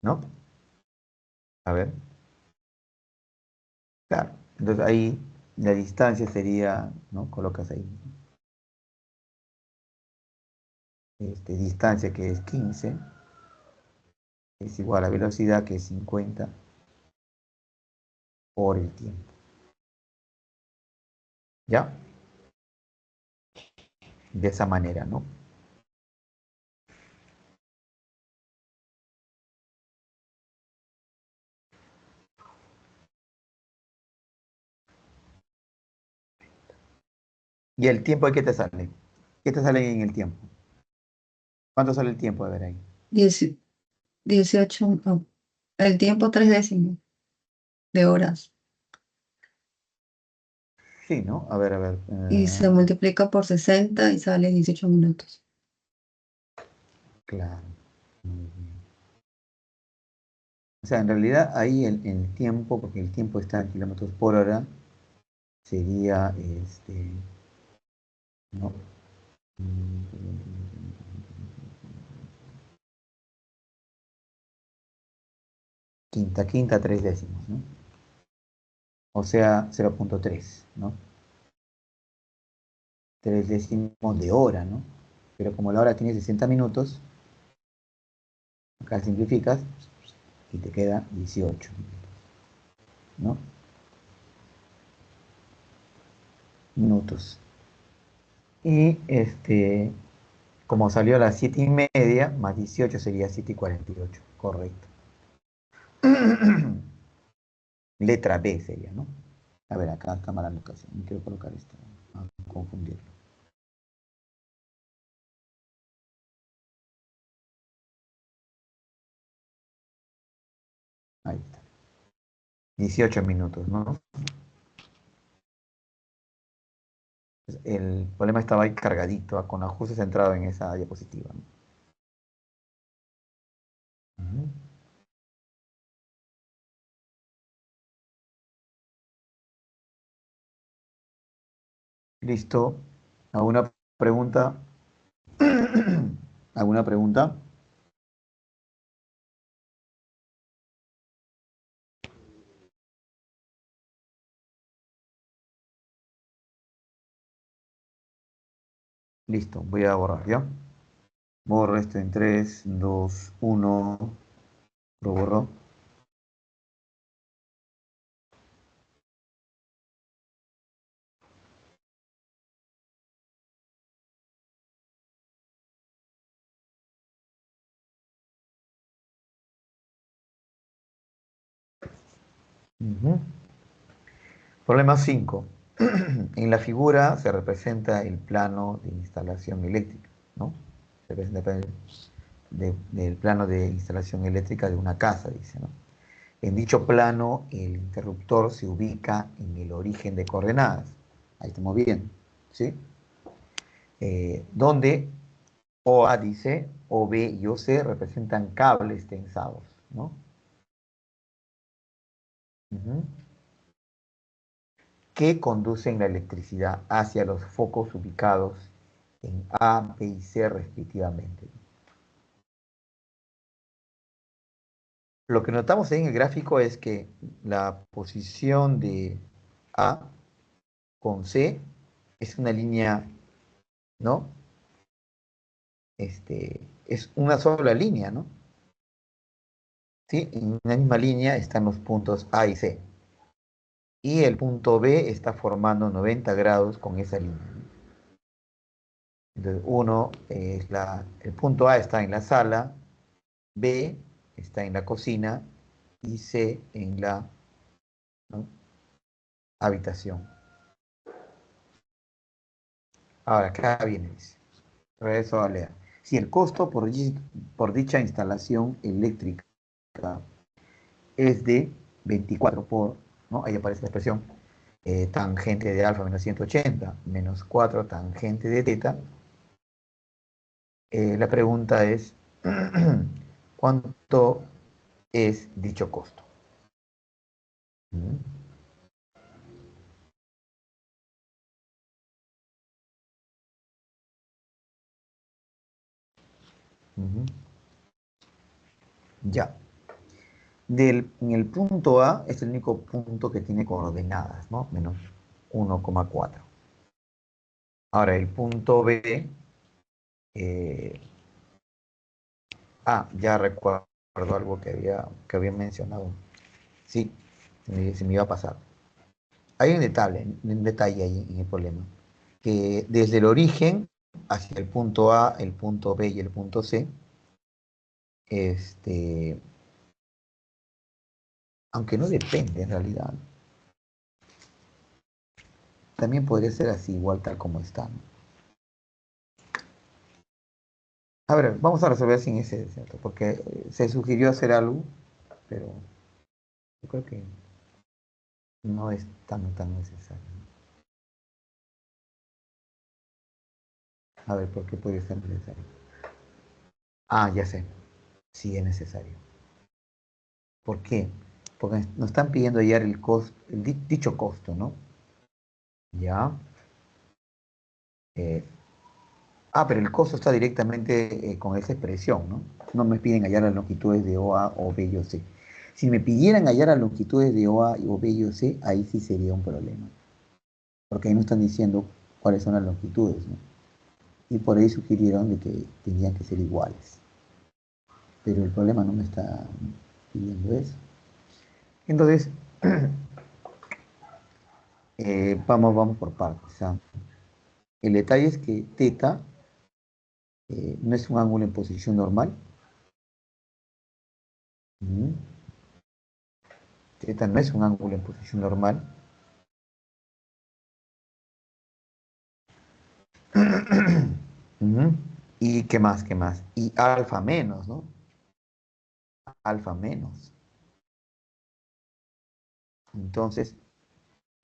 ¿No? A ver. Claro. Entonces ahí la distancia sería, ¿no? Colocas ahí, distancia que es 15, es igual a velocidad que es 50 por el tiempo. ¿Ya? De esa manera, ¿no? ¿Y el tiempo de qué te sale? ¿Qué te sale en el tiempo? ¿Cuánto sale el tiempo? A ver ahí. 18, no, el tiempo 3 décimos de horas. Sí, ¿no? A ver, a ver. Y se multiplica por 60 y sale 18 minutos. Claro. Muy bien. O sea, en realidad ahí el tiempo, porque el tiempo está en kilómetros por hora, sería, ¿no? Quinta, 3 décimos, ¿no? O sea, 0,3, ¿no? 3 décimos de hora, ¿no? Pero como la hora tiene 60 minutos, acá simplificas y te queda 18 ¿no? Minutos. Y como salió a las 7:30, más 18 sería 7:48. Correcto. Letra B sería, ¿no? A ver, acá está mala locación. No quiero colocar esto, a confundirlo. Ahí está. 18 minutos, ¿no? El problema estaba ahí cargadito, con ajustes centrado en esa diapositiva, ¿no? Ujú. Listo. ¿Alguna pregunta? ¿Alguna pregunta? Listo, voy a borrar, ¿ya? Borro esto en 3, 2, 1. Lo borro. Ujú. Problema 5. En la figura se representa el plano de instalación eléctrica, ¿no? Se representa del plano de instalación eléctrica de una casa, dice, ¿no? En dicho plano, el interruptor se ubica en el origen de coordenadas. Ahí estamos bien, ¿sí? Donde OA dice, OB y OC representan cables tensados, ¿no? Ujú. Que conducen la electricidad hacia los focos ubicados en A, B y C respectivamente. Lo que notamos en el gráfico es que la posición de A con C es una línea, ¿no? Es una sola línea, ¿no? ¿Sí? En una misma línea están los puntos A y C. Y el punto B está formando 90 grados con esa línea. Entonces, el punto A está en la sala, B está en la cocina y C en la, ¿no?, habitación. Ahora, acá viene, dice. Regreso a leer. Si el costo por dicha instalación eléctrica es de 24 por, ¿no? Ahí aparece la expresión, tangente de alfa menos 180 menos 4 tangente de teta. La pregunta es, ¿cuánto es dicho costo? ¿Mm? Ujú. Ya. En el punto A es el único punto que tiene coordenadas, ¿no? Menos 1,4. Ahora, el punto B, eh, ya recuerdo algo que había mencionado. Sí, se me iba a pasar. Hay un detalle ahí en el problema, que desde el origen hacia el punto A, el punto B y el punto C, este, aunque no depende en realidad, también podría ser así, igual tal como está, ¿no? A ver, vamos a resolver sin ese desierto, porque se sugirió hacer algo, pero yo creo que no es tan necesario. A ver, ¿por qué puede ser necesario? Ah, ya sé. Sí es necesario. ¿Por qué? Porque nos están pidiendo hallar el costo, dicho costo, ¿no? Ya. Eh, pero el costo está directamente con esa expresión, ¿no? No me piden hallar las longitudes de OA o B y o C. Si me pidieran hallar las longitudes de OA o B y o C, ahí sí sería un problema. Porque ahí no están diciendo cuáles son las longitudes, ¿no? Y por ahí sugirieron de que tenían que ser iguales. Pero el problema no me está pidiendo eso. Entonces, vamos por partes. O sea, el detalle es que teta no es un ángulo en posición normal. Ujú. Teta no es un ángulo en posición normal. Ujú. ¿Y qué más? ¿Qué más? Y alfa menos, ¿no? Alfa menos. Entonces,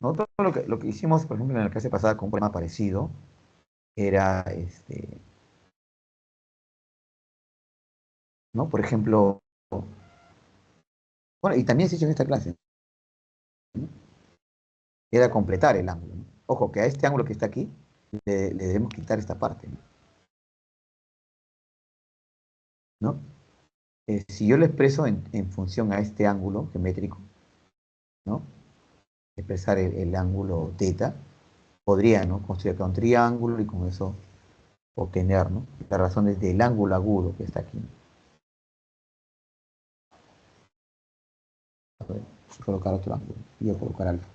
nosotros lo que hicimos, por ejemplo, en la clase pasada con un problema parecido, era, ¿no? Por ejemplo, bueno, y también se hizo en esta clase, ¿no? Era completar el ángulo, ¿no? Ojo, que a este ángulo que está aquí, le debemos quitar esta parte, ¿no? Si yo lo expreso en función a este ángulo geométrico, ¿no? Expresar el ángulo teta, podría, ¿no? Construir acá un triángulo y con eso obtener, ¿no? La razón es del ángulo agudo que está aquí. A ver, colocar otro ángulo. Y a colocar alfa.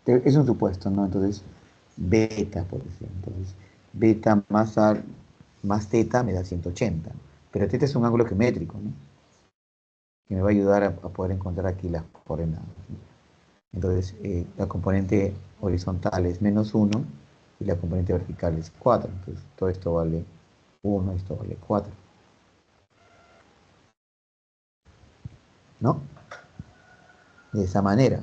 Es un supuesto, ¿no? Entonces, beta, por decir. Entonces, beta más teta me da 180. Pero teta es un ángulo geométrico, ¿no? Que me va a ayudar a poder encontrar aquí las coordenadas, ¿no? Entonces, la componente horizontal es -1 y la componente vertical es 4. Entonces, todo esto vale 1, esto vale 4. ¿No? De esa manera.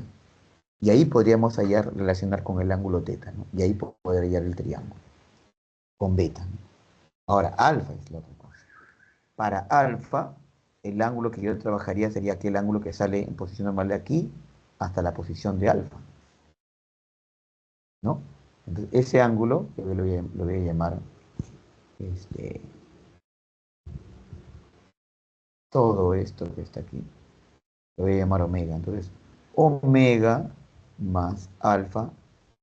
Y ahí podríamos relacionar con el ángulo teta, ¿no? Y ahí poder hallar el triángulo con beta, ¿no? Ahora, alfa es la otra cosa. Para alfa, el ángulo que yo trabajaría sería aquel ángulo que sale en posición normal de aquí hasta la posición de alfa, ¿no? Entonces, ese ángulo, que lo voy a llamar este, todo esto que está aquí, lo voy a llamar omega. Entonces, omega más alfa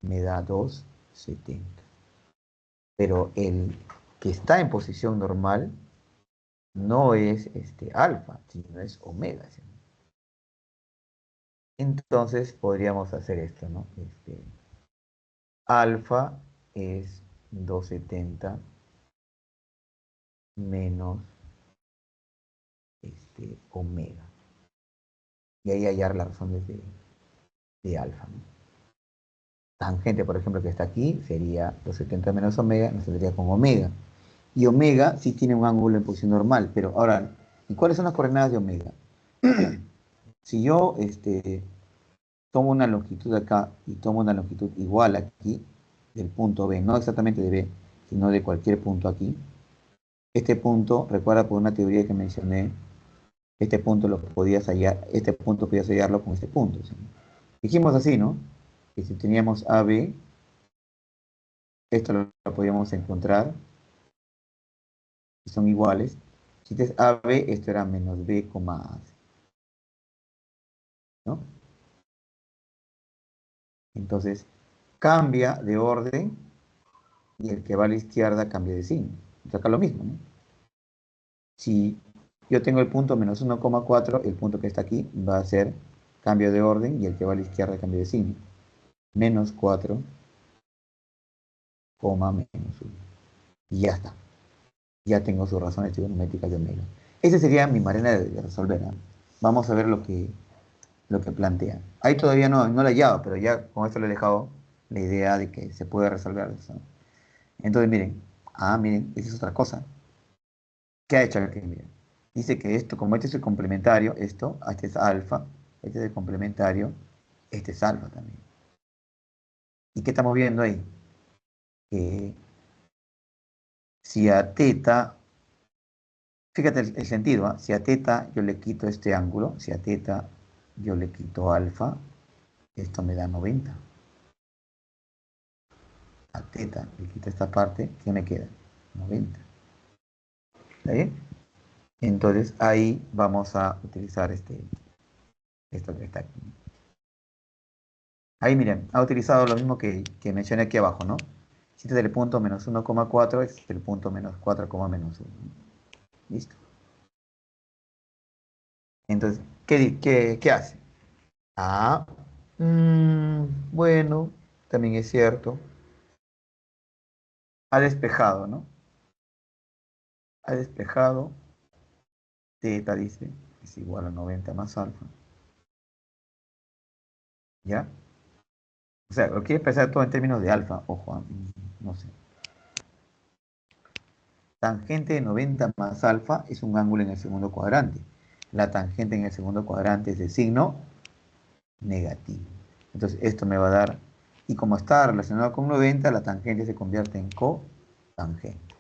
me da 2,70. Pero el que está en posición normal no es alfa, sino es omega, ¿sí? Entonces podríamos hacer esto, ¿no? Alfa es 270 menos omega. Y ahí hallar las razones de alfa, ¿no? Tangente, por ejemplo, que está aquí, sería 270 menos omega, nos saldría con omega. Y omega sí tiene un ángulo en posición normal, pero ahora, ¿y cuáles son las coordenadas de omega? Si yo tomo una longitud acá y tomo una longitud igual aquí, del punto B, no exactamente de B, sino de cualquier punto aquí, este punto, recuerda por una teoría que mencioné, este punto podías hallarlo con este punto, ¿sí? Dijimos así, ¿no? Que si teníamos AB, esto lo podíamos encontrar, y son iguales. Si este es AB, esto era menos B, A, ¿no? Entonces, cambia de orden y el que va a la izquierda cambia de signo. Entonces acá lo mismo, ¿no? Si yo tengo el punto -1,4, el punto que está aquí va a ser cambio de orden y el que va a la izquierda cambio de signo. -4, -1. Y ya está. Ya tengo sus razones trigonométricas de omega. Esa sería mi manera de resolver, ¿no? Vamos a ver lo que plantea. Ahí todavía no la he hallado, pero ya con esto le he dejado la idea de que se puede resolver eso, ¿no? Entonces, miren, esa es otra cosa. ¿Qué ha hecho aquí? Miren. Dice que esto, como este es el complementario, este es alfa, este es el complementario, este es alfa también. ¿Y qué estamos viendo ahí? Que si a teta, fíjate el sentido, ¿ah? Si a teta yo le quito este ángulo, si a teta yo le quito alfa, esto me da 90. A teta le quito esta parte, ¿qué me queda? 90. ¿Está bien? Entonces ahí vamos a utilizar esto que está aquí. Ahí miren, ha utilizado lo mismo que mencioné aquí abajo, ¿no? Si este es el punto menos 1,4, este es el punto menos 4, menos 1. ¿Listo? Entonces, ¿qué hace? Ah, bueno, también es cierto. Ha despejado, ¿no? Ha despejado. Teta dice, es igual a 90 más alfa. ¿Ya? O sea, lo quiere pensar todo en términos de alfa. Ojo, no sé. Tangente de 90 más alfa es un ángulo en el segundo cuadrante. La tangente en el segundo cuadrante es de signo negativo. Entonces esto me va a dar, y como está relacionado con 90, la tangente se convierte en cotangente.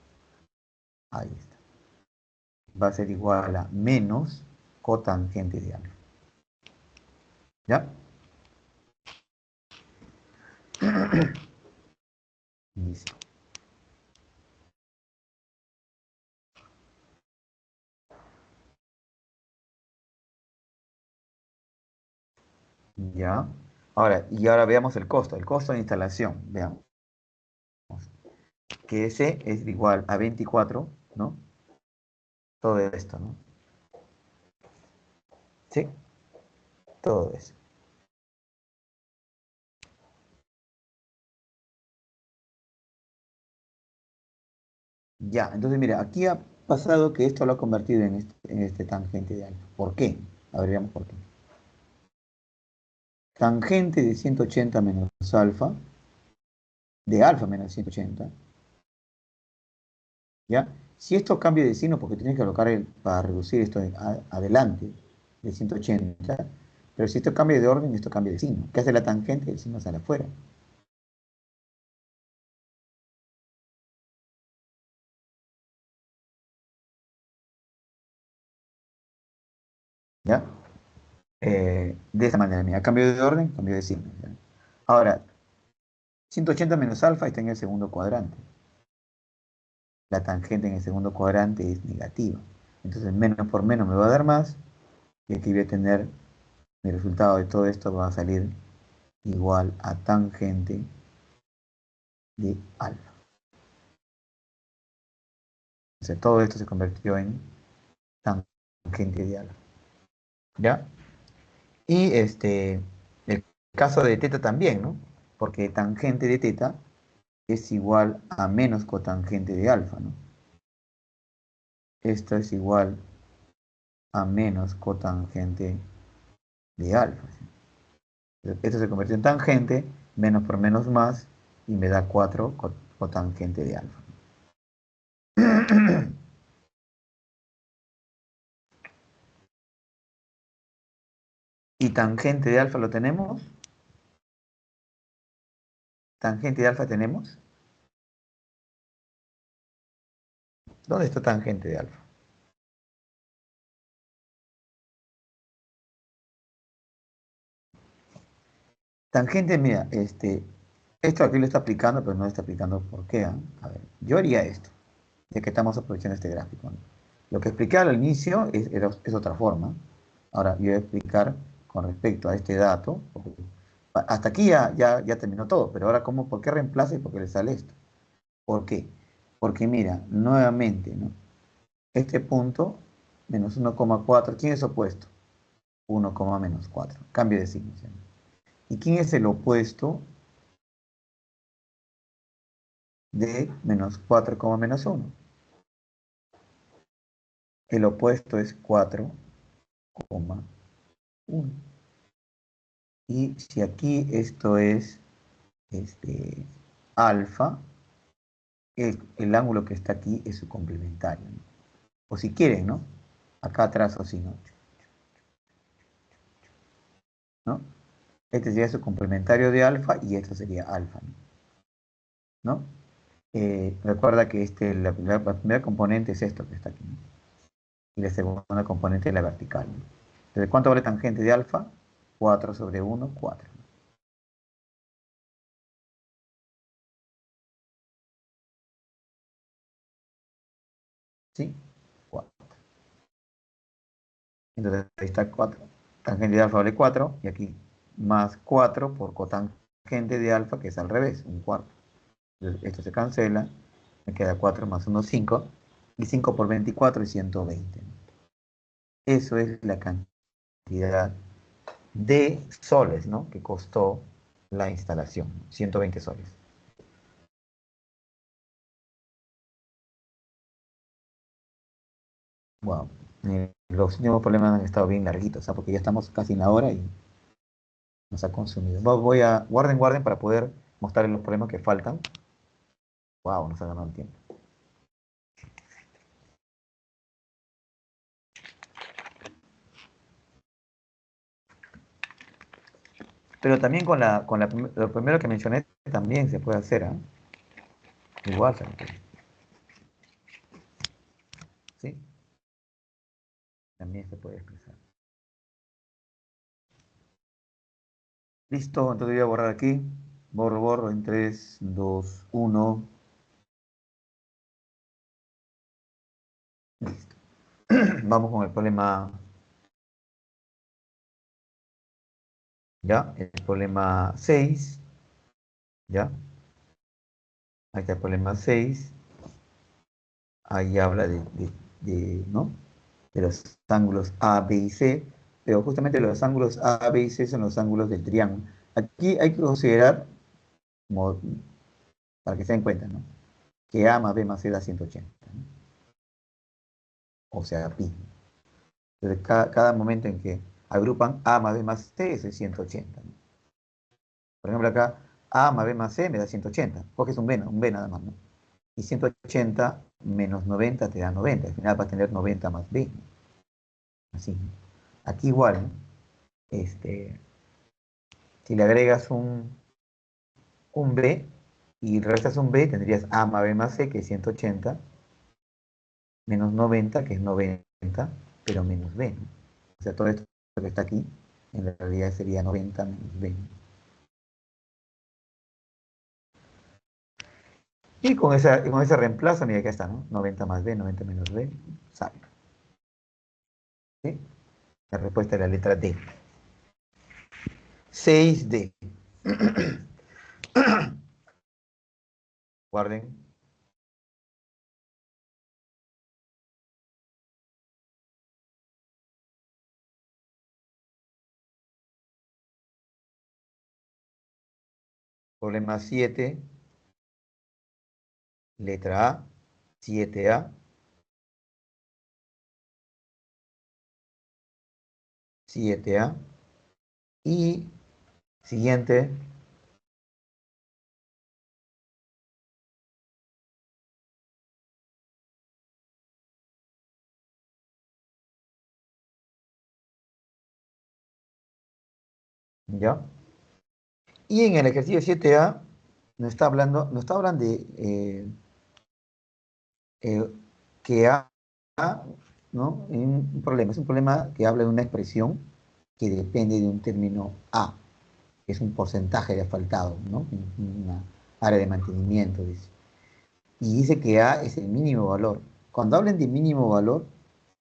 Ahí está. Va a ser igual a menos cotangente de alfa. ¿Ya? Listo. ¿Ya? Ahora veamos el costo. El costo de instalación. Veamos. Que ese es igual a 24, ¿no? Todo esto, ¿no? ¿Sí? Todo eso. Ya, entonces mira, aquí ha pasado que esto lo ha convertido en este tangente de alfa. ¿Por qué? A ver, veamos por qué. Tangente de 180 menos alfa, de alfa menos 180, ¿ya? Si esto cambia de signo, porque tienes que colocar para reducir esto adelante de 180, pero si esto cambia de orden, esto cambia de signo. ¿Qué hace la tangente? El signo sale afuera. ¿Ya? De esa manera, mira, cambio de orden, cambio de signo. ¿Ya? Ahora, 180 menos alfa está en el segundo cuadrante. La tangente en el segundo cuadrante es negativa. Entonces, menos por menos me va a dar más. Y aquí voy a tener, mi resultado de todo esto va a salir igual a tangente de alfa. O sea, todo esto se convirtió en tangente de alfa. ¿Ya? Y el caso de teta también, ¿no? Porque tangente de teta es igual a menos cotangente de alfa, ¿no? Esto es igual a menos cotangente de alfa. ¿Sí? Esto se convierte en tangente, menos por menos más, y me da 4 cotangente de alfa. ¿Y tangente de alfa lo tenemos? ¿Tangente de alfa tenemos? ¿Dónde está tangente de alfa? Tangente, mira, esto aquí lo está aplicando, pero no lo está aplicando. ¿Por qué? A ver, yo haría esto, ya que estamos aprovechando este gráfico, ¿no? Lo que expliqué al inicio es otra forma. Ahora, yo voy a explicar con respecto a este dato, porque hasta aquí ya terminó todo, pero ahora, ¿por qué reemplaza y por qué le sale esto? ¿Por qué? Porque mira, nuevamente, ¿no? Este punto, menos 1,4, ¿quién es opuesto? 1, menos 4, cambio de signo. ¿Sí? ¿Y quién es el opuesto de menos 4, menos 1? El opuesto es 4,1. Y si aquí esto es alfa, el ángulo que está aquí es su complementario, ¿no? O si quieren, ¿no? Acá atrás o si no, ¿no? Este sería su complementario de alfa y esto sería alfa, ¿no? Recuerda que la primera componente es esto que está aquí, ¿no? Y la segunda componente es la vertical, ¿no? Entonces, ¿cuánto vale tangente de alfa? 4 sobre 1, 4. ¿Sí? 4. Entonces, ahí está 4. Tangente de alfa vale 4, y aquí más 4 por cotangente de alfa, que es al revés, un cuarto. Entonces, esto se cancela, me queda 4 más 1, 5, y 5 por 24 es 120. Eso es la cantidad de soles, ¿no? Que costó la instalación, 120 soles. Wow. Los últimos problemas han estado bien larguitos, ¿ah? Porque ya estamos casi en la hora y nos ha consumido. Voy a, guarden para poder mostrarles los problemas que faltan. Wow, nos ha ganado el tiempo. Pero también lo primero que mencioné también se puede hacer, ¿ah? Igual se puede, ¿sí? También se puede expresar. Listo, entonces voy a borrar aquí. Borro en 3, 2, 1. Listo. Vamos con el problema, ¿ya? El problema 6, ¿ya? Ahí está el problema 6. Ahí habla ¿no? De los ángulos A, B y C, pero justamente los ángulos A, B y C son los ángulos del triángulo. Aquí hay que considerar, como, para que se den cuenta, ¿no? Que A más B más C da 180, ¿no? O sea, pi. Entonces, cada momento en que agrupan A más B más C es el 180, ¿no? Por ejemplo, acá A más B más C me da 180. Coges un B nada más, ¿no? Y 180 menos 90 te da 90. Al final vas a tener 90 más B. Así, ¿no? Aquí igual, ¿no? Este, si le agregas un B y restas un B, tendrías A más B más C, que es 180, menos 90, que es 90, pero menos B, ¿no? O sea, todo esto que está aquí, en realidad sería 90 menos B, ¿no? Y con ese reemplazo, mira, acá está, ¿no? 90 más B, 90 menos B, sale. ¿Sí? La respuesta es la letra D. 6D. Guarden. Problema 7, letra A, 7A, 7A. Y siguiente, ¿ya? Y en el ejercicio 7A nos está hablando de eh, que A, ¿no? Un problema, es un problema que habla de una expresión que depende de un término A, que es un porcentaje de asfaltado, ¿no? Una área de mantenimiento, dice. Y dice que A es el mínimo valor. Cuando hablan de mínimo valor,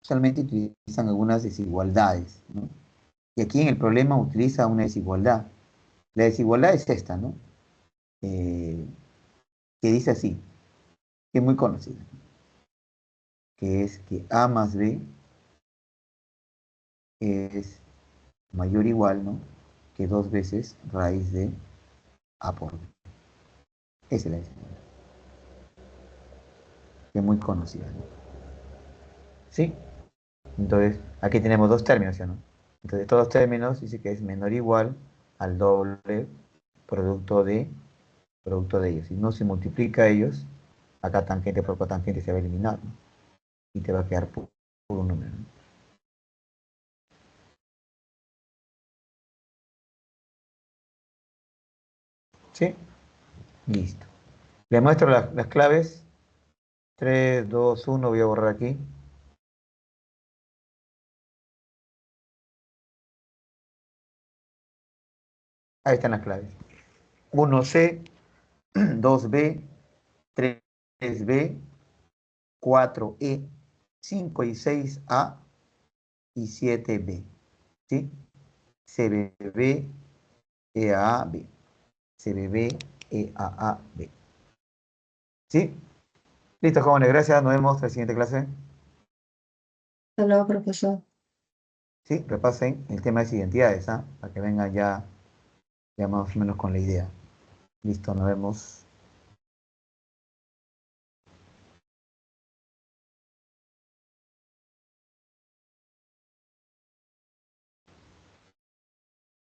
usualmente utilizan algunas desigualdades, ¿no? Y aquí en el problema utiliza una desigualdad. La desigualdad es esta, ¿no? Eh, que dice así, que es muy conocida, que es que A más B es mayor o igual, ¿no? Que 2 veces raíz de A por B. Esa es la desigualdad, que es muy conocida, ¿no? ¿Sí? Entonces, aquí tenemos dos términos, ¿sí, no? Entonces, todos los términos dice que es menor o igual al doble producto de, producto de ellos. Si no se multiplica ellos, acá tangente por cotangente se va a eliminar, ¿no? Y te va a quedar puro número, ¿no? ¿Sí? Listo. Le muestro las claves. 3, 2, 1, voy a borrar aquí. Ahí están las claves. 1C, 2B, 3B, 4E, 5 y 6A y 7B. ¿Sí? CBB, EAB. CBB, EAAB. ¿Sí? Listo, jóvenes, gracias. Nos vemos en la siguiente clase. Hasta luego, profesor. Sí, repasen el tema de identidades, ¿ah? Para que vengan ya más o menos con la idea. Listo, nos vemos.